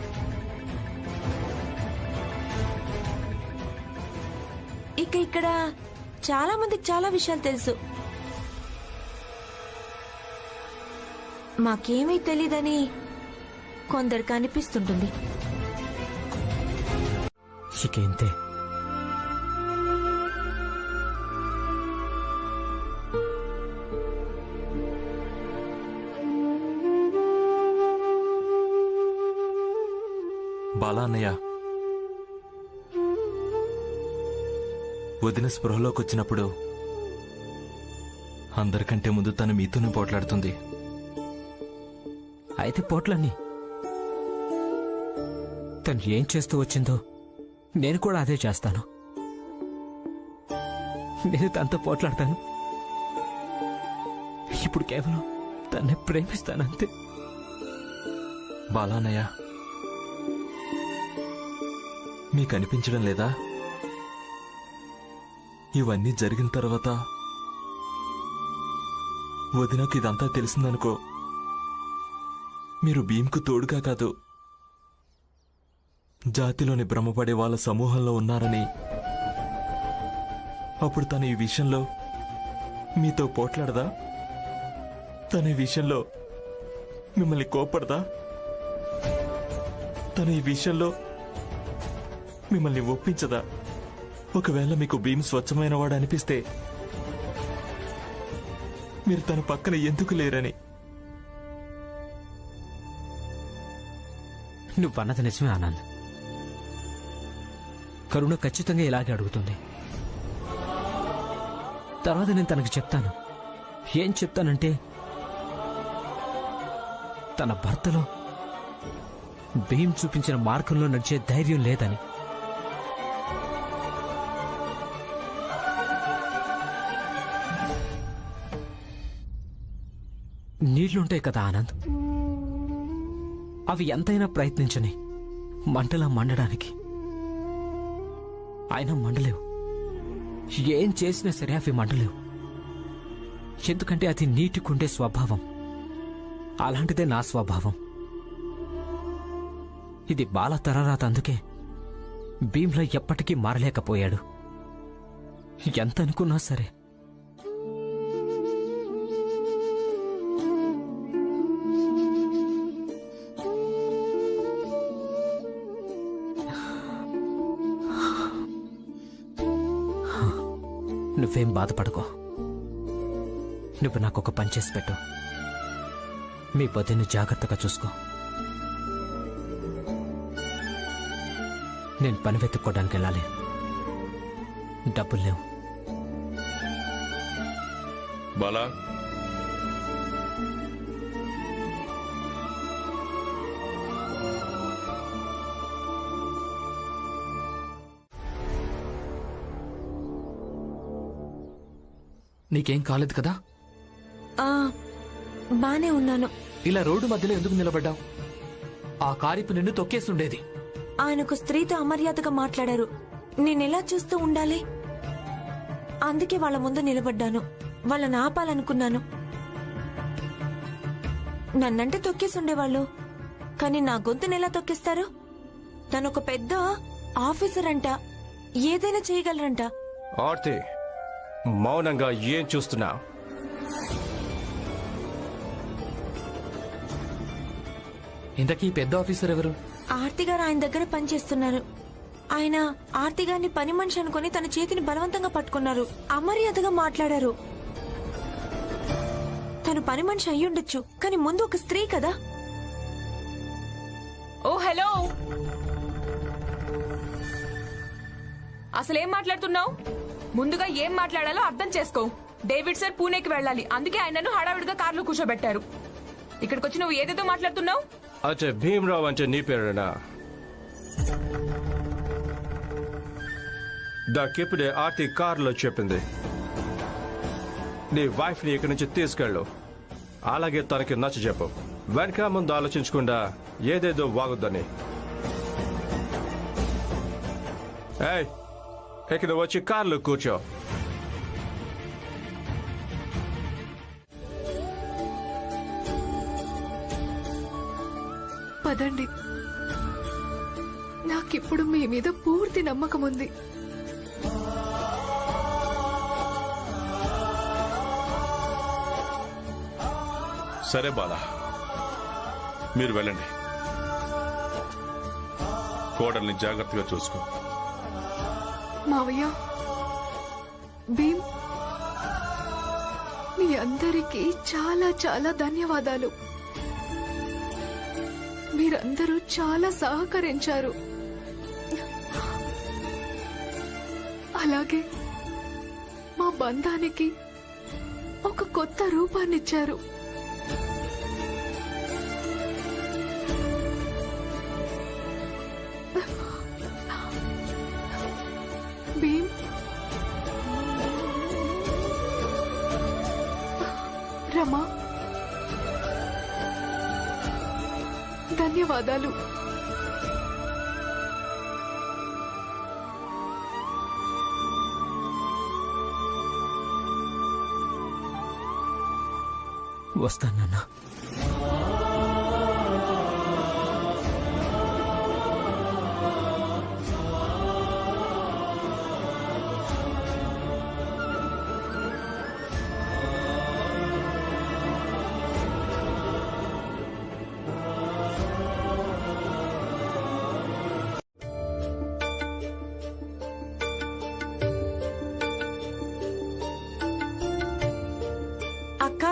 Speaker 3: ఇక ఇక్కడ చాలా మందికి చాలా విషయాలు తెలుసు. మాకేమీ తెలీదని కొందరికి అనిపిస్తుంటుంది.
Speaker 9: ఇక ఇంతే.
Speaker 6: బాలా అన్నయ్య, వదిన స్పృహలోకి వచ్చినప్పుడు అందరికంటే ముందు తను మీతోనే పోట్లాడుతుంది.
Speaker 9: అయితే పోట్లన్నీ తను ఏం చేస్తూ వచ్చిందో నేను కూడా అదే చేస్తాను. నేను తనతో పోట్లాడతాను. ఇప్పుడు కేవలం తన్నే ప్రేమిస్తానంతే.
Speaker 6: బాలా అన్నయ్య, మీకు అనిపించడం లేదా ఇవన్నీ జరిగిన తర్వాత వదినకు ఇదంతా తెలిసిందనుకో, మీరు భీమ్కు తోడుగా కాదు జాతిలోని భ్రమపడే వాళ్ళ సమూహంలో ఉన్నారని, అప్పుడు తను ఈ విషయంలో మీతో పోట్లాడదా? తన ఈ విషయంలో మిమ్మల్ని కోపడదా? తన ఈ విషయంలో మిమ్మల్ని ఒప్పించదా? ఒకవేళ మీకు భీమ్ స్వచ్ఛమైన వాడు అనిపిస్తే మీరు తన పక్కన ఎందుకు లేరని.
Speaker 9: నువ్వన్నది నిజమే ఆనంద్. కరుణ ఖచ్చితంగా ఇలాగే అడుగుతుంది. తర్వాత నేను తనకు చెప్తాను. ఏం చెప్తానంటే, తన భర్తలో భీమ్ చూపించిన మార్గంలో నడిచే ధైర్యం లేదని. నీళ్లుంటాయి కదా ఆనంద్, అవి ఎంతైనా ప్రయత్నించని మంటలా మండడానికి. ఆయన మండలేవు. ఏం చేసినా సరే అవి మండలేవు. ఎందుకంటే అది నీటికుండే స్వభావం. అలాంటిదే నా స్వభావం. ఇది బాల తరరాత. అందుకే భీమ్లా ఎప్పటికీ మారలేకపోయాడు. ఎంత అనుకున్నా సరే. నువ్వేం బాధపడకో. నువ్వు నాకొక పని చేసి పెట్టు. మీ వదిన్ని జాగ్రత్తగా చూసుకో. నేను పని వెతుక్కోవడానికి వెళ్ళాలి. డబ్బులు లేవు.
Speaker 13: బాలా,
Speaker 10: నీకేం కాలేదు కదా?
Speaker 3: బానే ఉన్నాను.
Speaker 10: ఇలా రోడ్డు మధ్యలో ఎందుకు నిలబడ్డావు? ఆ కారిపు నిన్ను తొక్కేస్తుండేది.
Speaker 3: ఆయనకు స్త్రీతో అమర్యాదగా మాట్లాడారు. నేనెలా చూస్తూ ఉండాలి? అందుకే వాళ్ళ ముందు నిలబడ్డాను. వాళ్ళని ఆపాలనుకున్నాను. నన్నంటే తొక్కేసుండేవాళ్ళు, కానీ నా గొంతుని ఎలా తొక్కిస్తారు? తనొక పెద్ద ఆఫీసర్ అంట, ఏదైనా చేయగలరంట.
Speaker 5: ఆర్తి, మౌనంగా ఏం చూస్తున్నా?
Speaker 10: ఇంతకీ పెద్ద ఆఫీసర్ ఎవరు?
Speaker 3: ఆర్తి గారు ఆయన దగ్గర పనిచేస్తున్నారు. ఆయన ఆర్తి గారిని పని మనిషి అనుకుని తన చేతిని బలవంతంగా పట్టుకున్నారు. అమర్యాదగా మాట్లాడారు. తను పని మనిషి అయ్యుండొచ్చు, కానీ ముందు ఒక స్త్రీ కదా.
Speaker 17: ఓ హలో, అసలేం మాట్లాడుతున్నావు? ముందుగా ఏం మాట్లాడాలో అర్థం చేసుకో. డేవిడ్ సార్ పూణేకి వెళ్ళాలి, అందుకే ఆయనను హడావిడిగా కార్లో కూర్చోబెట్టారు. ఇక్కడికి వచ్చి నువ్వు ఏదేదో మాట్లాడుతున్నావు.
Speaker 5: అచ్చా, భీమరావు అంటే నీ పేరేనా? దాకిప్పుడే ఆర్తి కారులో చెప్పింది నీ వైఫ్ ని ఇక్కడి నుంచి తీసుకెళ్ళు. అలాగే తనకి నచ్చ చెప్పు. వెనక ముందు ఆలోచించకుండా ఏదేదో వాగుద్దని. ఏయ్, ఇక్కడ వచ్చి కారులో కూర్చో.
Speaker 2: పదండి, నాకిప్పుడు మీ మీద పూర్తి నమ్మకం ఉంది.
Speaker 11: సరే బాలా, మీరు వెళ్ళండి. కోడల్ని జాగ్రత్తగా చూసుకో.
Speaker 2: మావయ్య, భీమ్, మీ అందరికీ చాలా చాలా ధన్యవాదాలు. మీరందరూ చాలా సహకరించారు. అలాగే మా బంధానికి ఒక కొత్త రూపాన్నిచ్చారు. భీమ్, రమా, ధన్యవాదాలు.
Speaker 9: వస్తానన్నా.
Speaker 3: అక్క,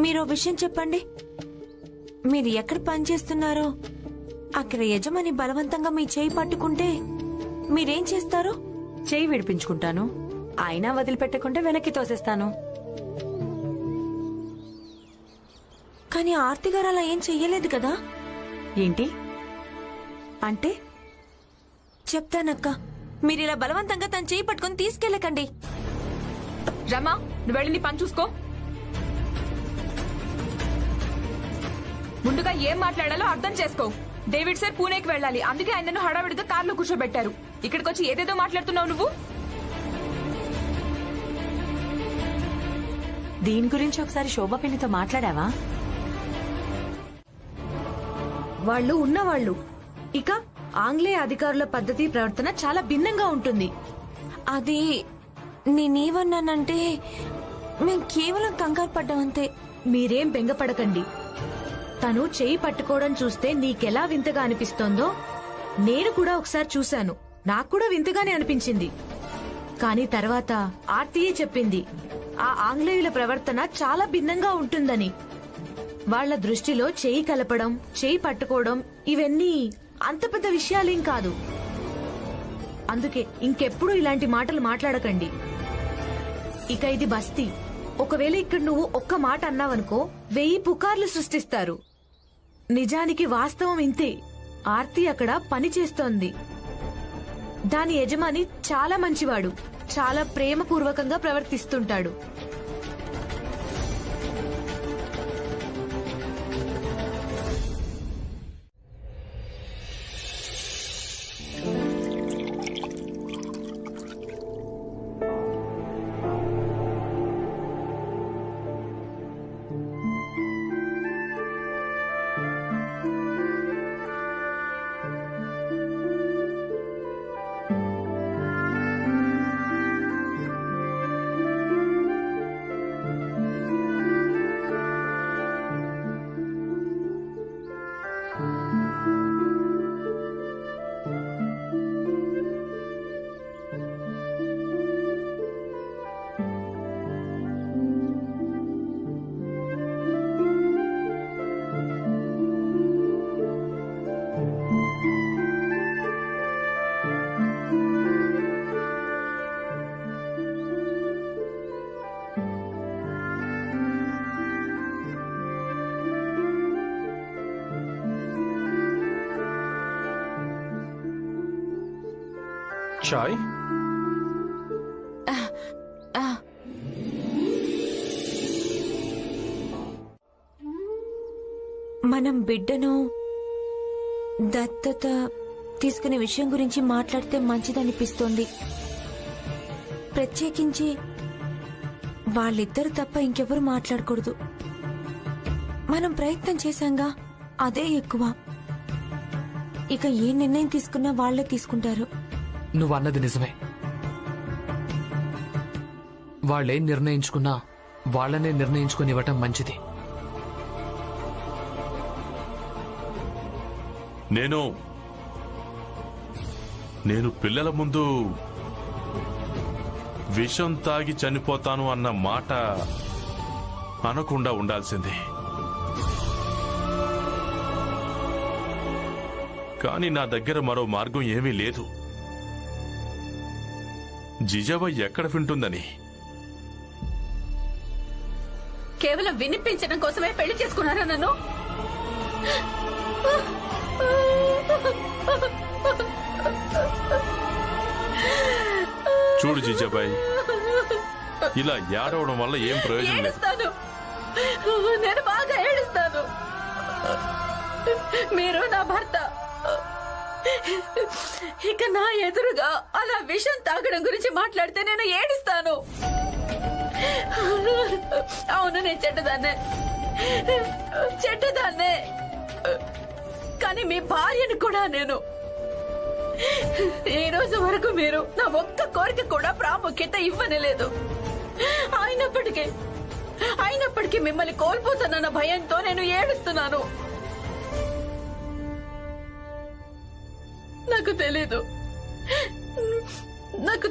Speaker 3: మీరు విషయం చెప్పండి. మీరు ఎక్కడ పనిచేస్తున్నారో అక్కడ యజమాని బలవంతంగా మీ చేయి పట్టుకుంటే మీరేం చేస్తారు?
Speaker 18: చేయి విడిపించుకుంటాను. అయినా వదిలిపెట్టకుంటే వెనక్కి తోసేస్తాను.
Speaker 3: కానీ ఆర్తి గారు అలా ఏం చెయ్యలేదు కదా.
Speaker 18: ఏంటి అంటే?
Speaker 3: చెప్తానక్క, మీరిలా బలవంతంగా తన చేయి పట్టుకుని తీసుకెళ్ళకండి.
Speaker 17: రమా, నువ్వు వెళ్ళి నీ పని చూసుకో. ముందుగా ఏం మాట్లాడాలో అర్థం చేసుకో. డేవిడ్ సార్ పూణేకి వెళ్ళాలి, అందుకే ఆయనను హడావిడిగా కార్లో కూర్చోబెట్టారు. ఇక్కడికి వచ్చి ఏదేదో మాట్లాడుతున్నావు నువ్వు.
Speaker 18: దీని గురించి ఒకసారి శోభా పిన్నితో మాట్లాడావా?
Speaker 8: వాళ్ళు ఉన్నవాళ్ళు. ఇక ఆంగ్లేయ అధికారుల పద్ధతి ప్రవర్తన చాలా భిన్నంగా ఉంటుంది.
Speaker 3: అది నేనేమన్నానంటే మేం కేవలం కంగారు పడ్డామంతే.
Speaker 8: మీరేం బెంగపడకండి. తను చేయి పట్టుకోవడం చూస్తే నీకెలా వింతగా అనిపిస్తోందో నేను కూడా ఒకసారి చూశాను. నాకు కూడా వింతగానే అనిపించింది. కానీ తర్వాత ఆర్తియే చెప్పింది ఆ ఆంగ్లేయుల ప్రవర్తన చాలా భిన్నంగా ఉంటుందని. వాళ్ల దృష్టిలో చేయి కలపడం, చేయి పట్టుకోవడం ఇవన్నీ అంత పెద్ద విషయాలేం కాదు. అందుకే ఇంకెప్పుడు ఇలాంటి మాటలు మాట్లాడకండి. ఇక ఇది బస్తీ. ఒకవేళ ఇక్కడ నువ్వు ఒక్క మాట అన్నావనుకో 1000 పుకార్లు సృష్టిస్తారు. నిజానికి వాస్తవం ఇంతే. ఆర్తి అక్కడ పని చేస్తోంది. దాని యజమాని చాలా మంచివాడు, చాలా ప్రేమపూర్వకంగా ప్రవర్తిస్తుంటాడు.
Speaker 5: చాయ్.
Speaker 3: మనం బిడ్డను దత్తత తీసుకునే విషయం గురించి మాట్లాడితే మంచిదనిపిస్తోంది. ప్రత్యేకించి వాళ్ళిద్దరు తప్ప ఇంకెవరు మాట్లాడకూడదు. మనం ప్రయత్నం చేశాంగా, అదే ఎక్కువ. ఇక ఏ నిర్ణయం తీసుకున్నా వాళ్లే తీసుకుంటారు.
Speaker 10: నువ్వన్నది నిజమే. వాళ్ళేం నిర్ణయించుకున్నా వాళ్ళనే నిర్ణయించుకునివ్వటం మంచిది.
Speaker 11: నేను పిల్లల ముందు విషం తాగి చనిపోతాను అన్న మాట అనకుండా ఉండాల్సింది. కానీ నా దగ్గర మరో మార్గం ఏమీ లేదు. జిజాబాయి ఎక్కడ వింటుందని.
Speaker 4: కేవలం వినిపించడం కోసమే పెళ్లి చేసుకున్నారా నన్ను?
Speaker 11: చూడు జిజాబాయి, ఇలా ఏడవడం వల్ల ఏం ప్రయోజనం లేదు.
Speaker 4: ఏడుస్తాను, నేను బాగా ఏడుస్తాను. మీరు నా భర్త. ఇక నా ఎదురుగా అలా విషం తాగడం గురించి మాట్లాడితే నేను ఏడుస్తాను. అవును, నేను చెడ్డదాన్నే. కానీ మీ భార్యను కూడా నేను. ఈ రోజు వరకు మీరు నా ఒక్క కోరిక కూడా ప్రాముఖ్యత ఇవ్వనేలేదు. అయినప్పటికీ మిమ్మల్ని కోల్పోతానన్న భయంతో నేను ఏడుస్తున్నాను. నాకు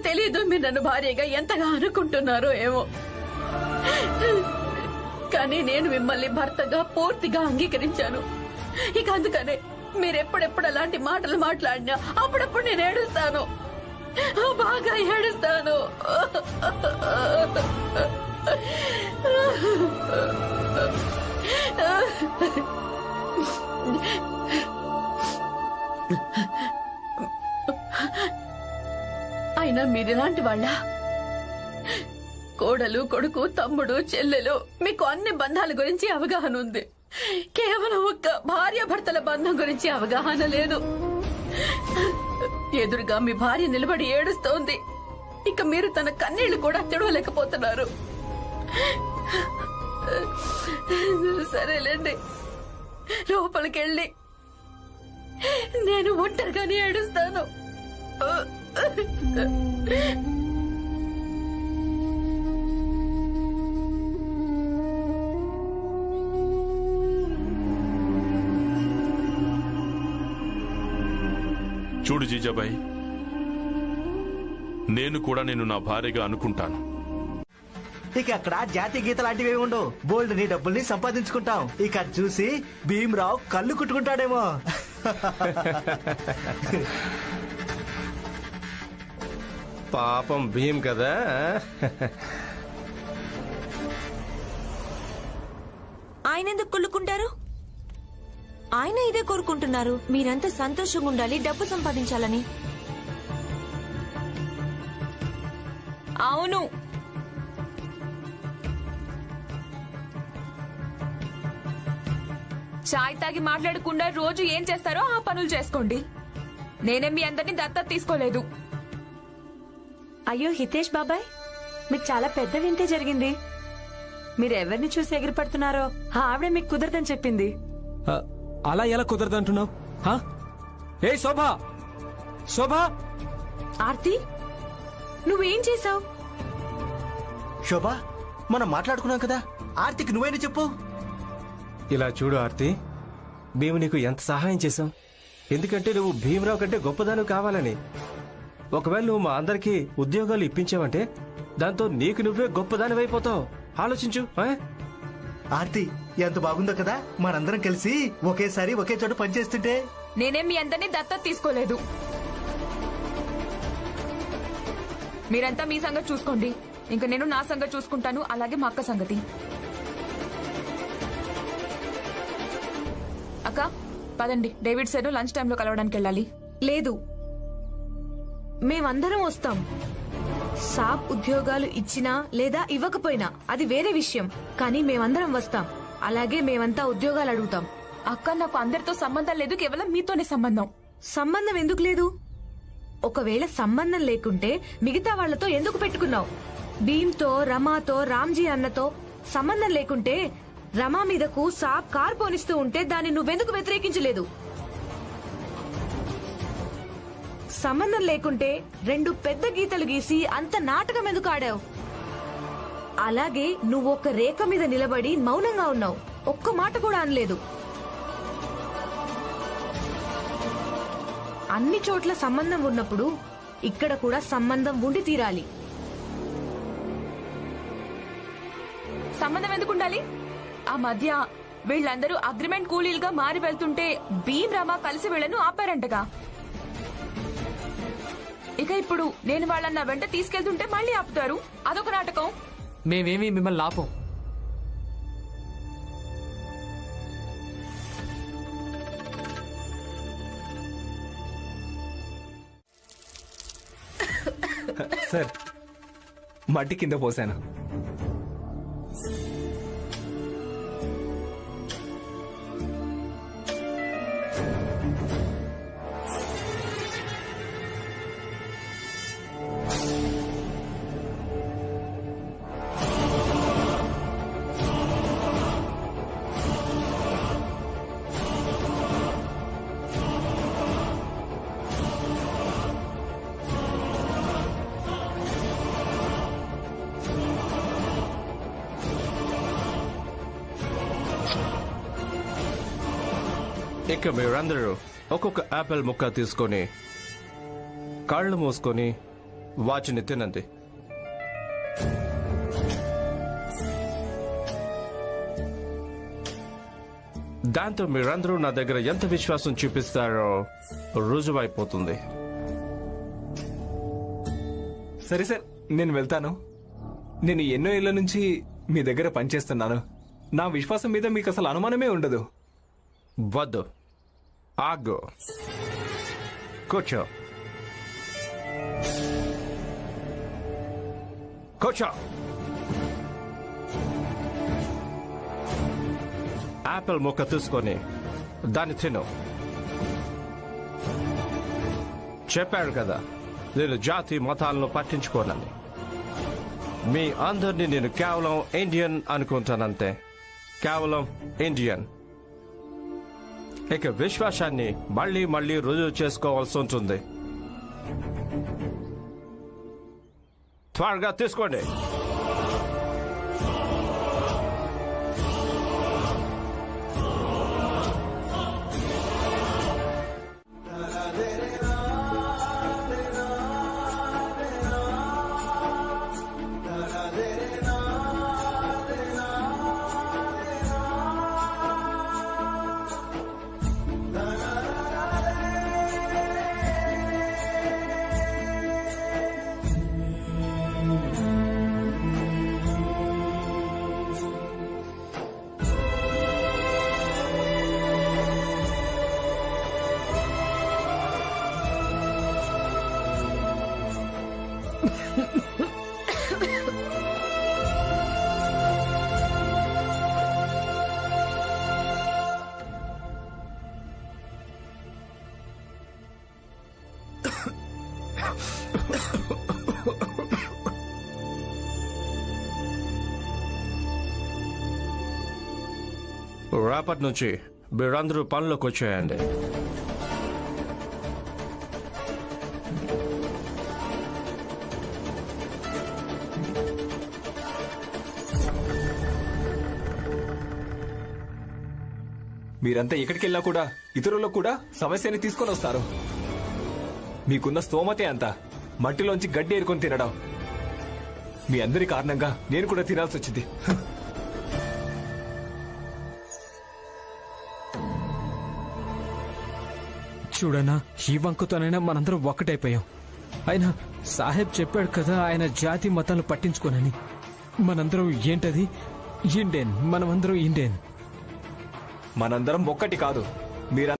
Speaker 4: తెలీదు మీరు నన్ను భార్యగా ఎంతగా అనుకుంటున్నారో ఏమో. కానీ నేను మిమ్మల్ని భర్తగా పూర్తిగా అంగీకరించాను. ఇక అందుకనే మీరెప్పుడెప్పుడు అలాంటి మాటలు మాట్లాడినా అప్పుడప్పుడు నేను ఏడుస్తాను, బాగా ఏడుస్తాను. అయినా మీరిలాంటి వాళ్ళ కోడలు, కొడుకు, తమ్ముడు, చెల్లెలు, మీకు అన్ని బంధాల గురించి అవగాహన ఉంది. కేవలం ఒక్క భార్యాభర్తల బంధం గురించి అవగాహన లేదు. ఎదురుగా మీ భార్య నిలబడి ఏడుస్తోంది. ఇక మీరు తన కన్నీళ్లు కూడా తిడవలేకపోతున్నారు. సరేలేండి, లోపలికెళ్ళి నేను ఒంటరిగానే ఏడుస్తాను.
Speaker 11: చూడు జీజాబాయి, నేను కూడా నిన్ను నా భార్యగా అనుకుంటాను.
Speaker 7: ఇక అక్కడ జాతీయ గీత లాంటివి ఉండవు. బోల్డ్ నీ డబ్బుల్ని సంపాదించుకుంటాం. ఇక అది చూసి భీమరావు కళ్ళు కుట్టుకుంటాడేమో.
Speaker 5: పాపం భీమ్ కదా.
Speaker 3: ఆయన ఎందుకు కుళ్ళుకుంటారు? ఆయన ఇదే కోరుకుంటున్నారు, మీరంతా సంతోషంగా ఉండాలి, డబ్బు సంపాదించాలని.
Speaker 17: అవును, చాయ్ తాగి మాట్లాడకుండా రోజు ఏం చేస్తారో ఆ పనులు చేసుకోండి. నేనే మీ అందరినీ దత్తత తీసుకోలేదు.
Speaker 18: అయ్యో హితేష్ బాబాయ్, మీకు చాలా పెద్ద వింతే జరిగింది. మీరు ఎవరిని చూసి ఎగిరిపడుతున్నారో ఆవిడే మీకు కుదరదని చెప్పింది.
Speaker 9: అలా ఎలా కుదరదంటున్నావు? ఏ శోభా, శోభా!
Speaker 18: ఆర్తి, నువ్వేం చేసావు?
Speaker 7: శోభా, మనం మాట్లాడుకున్నాం కదా, ఆర్తికి నువ్వైనా చెప్పు.
Speaker 5: ఇలా చూడు ఆర్తి, మేము నీకు ఎంత సహాయం చేశాం. ఎందుకంటే నువ్వు భీమరావు కంటే గొప్పదాను కావాలని. ఒకవేళ నువ్వు మా అందరికీ ఉద్యోగాలు ఇప్పించావంటే దాంతో నీకు నువ్వే గొప్పదానివైపోతావు. ఆలోచించు.
Speaker 7: ఆర్తి ఎంత బాగుందో కదా, మనందరం కలిసి ఒకేసారి ఒకే చోట పనిచేస్తుంటే.
Speaker 17: నేనేం మీ అందరినీ దత్తత తీసుకోలేదు. మీరంతా మీ సంగతి చూసుకోండి, ఇంకా నేను నా సంగతి చూసుకుంటాను. అలాగే మా అక్క సంగతి. అక్క పదండి, డేవిడ్ సార్ లంచ్ టైంలో కలవడానికి వెళ్ళాలి.
Speaker 8: లేదు, మేమందరం వస్తాం. సాబ్ ఉద్యోగాలు ఇచ్చినా లేదా ఇవ్వకపోయినా అది వేరే విషయం, కానీ మేమందరం వస్తాం. అలాగే మేమంతా ఉద్యోగాలు అడుగుతాం.
Speaker 17: అక్క, నాకు అందరితో సంబంధం లేదు, కేవలం మీతోనే సంబంధం.
Speaker 8: సంబంధం ఎందుకు లేదు? ఒకవేళ సంబంధం లేకుంటే మిగతా వాళ్లతో ఎందుకు పెట్టుకున్నావు? భీమ్తో, రమాతో, రామ్జీ అన్నతో సంబంధం లేకుంటే రమా మీదకు సాబ్ కార్ పోనిస్తూ ఉంటే దాన్ని నువ్వెందుకు వ్యతిరేకించలేదు? సంబంధం లేకుంటే 2 పెద్ద గీతలు గీసి అంత నాటకం ఎందుకు ఆడావు? అలాగే నువ్వు ఒక రేఖ మీద నిలబడి మౌనంగా ఉన్నావు, ఒక్క మాట కూడా అనలేదు. అన్ని చోట్ల సంబంధం ఉన్నప్పుడు ఇక్కడ కూడా సంబంధం ఉండి తీరాలి.
Speaker 17: సంబంధం ఎందుకు ఉండాలి? ఆ మధ్య వీళ్ళందరూ అగ్రిమెంట్ కూలీలుగా మారి వెళ్తుంటే భీమ్, రమ కలిసి వీళ్లను ఆపారంటగా. ఇక ఇప్పుడు నేను వాళ్ళని నా వెంట తీసుకెళ్తుంటే మళ్ళీ ఆపుతారు, అదొక నాటకం.
Speaker 9: మేమేమీ మిమ్మల్ని ఆపం.
Speaker 20: సార్, మట్టి కింద పోసాను.
Speaker 5: ఇక మీరందరూ ఒక్కొక్క యాపిల్ ముక్క తీసుకొని కాళ్ళు మూసుకొని వాచిని తినండి. దాంతో మీరందరూ నా దగ్గర ఎంత విశ్వాసం చూపిస్తారో రుజువైపోతుంది.
Speaker 20: సరే సార్, నేను వెళ్తాను. నేను ఎన్నో ఏళ్ల నుంచి మీ దగ్గర పనిచేస్తున్నాను. నా విశ్వాసం మీద మీకు అసలు అనుమానమే ఉండదు.
Speaker 5: వద్దు, ఆగు, కూర్చో, కూర్చో. యాపిల్ ముక్క తీసుకొని దాన్ని తిను. చెప్పాడు కదా నేను జాతి మతాలను పట్టించుకోనని. మీ అందరినీ నేను కేవలం ఇండియన్ అనుకుంటానంతే, కేవలం ఇండియన్. ఇక విశ్వాసాన్ని మళ్ళీ మళ్ళీ రుజువు చేసుకోవాల్సి ఉంటుంది. త్వరగా తీసుకోండి. రేపటి నుంచి మీరందరూ పనులకు వచ్చేయండి.
Speaker 20: మీరంతా ఎక్కడికి వెళ్ళా కూడా ఇతరులకు కూడా సమస్యని తీసుకొని వస్తారు. మీకున్న స్తోమతే అంతా మట్టిలోంచి గడ్డి ఏరుకొని తినడం. మీ అందరి కారణంగా నేను కూడా తినాల్సి వచ్చింది.
Speaker 9: చూడనా, ఈ వంకుతోనైనా మనందరం ఒక్కటైపోయాం. అయినా సాహెబ్ చెప్పాడు కదా ఆయన జాతి మతాలను పట్టించుకోనని. మనందరం ఏంటది? ఇండియన్. మనమందరం ఇండియన్.
Speaker 20: మనందరం ఒక్కటి కాదు. మీరు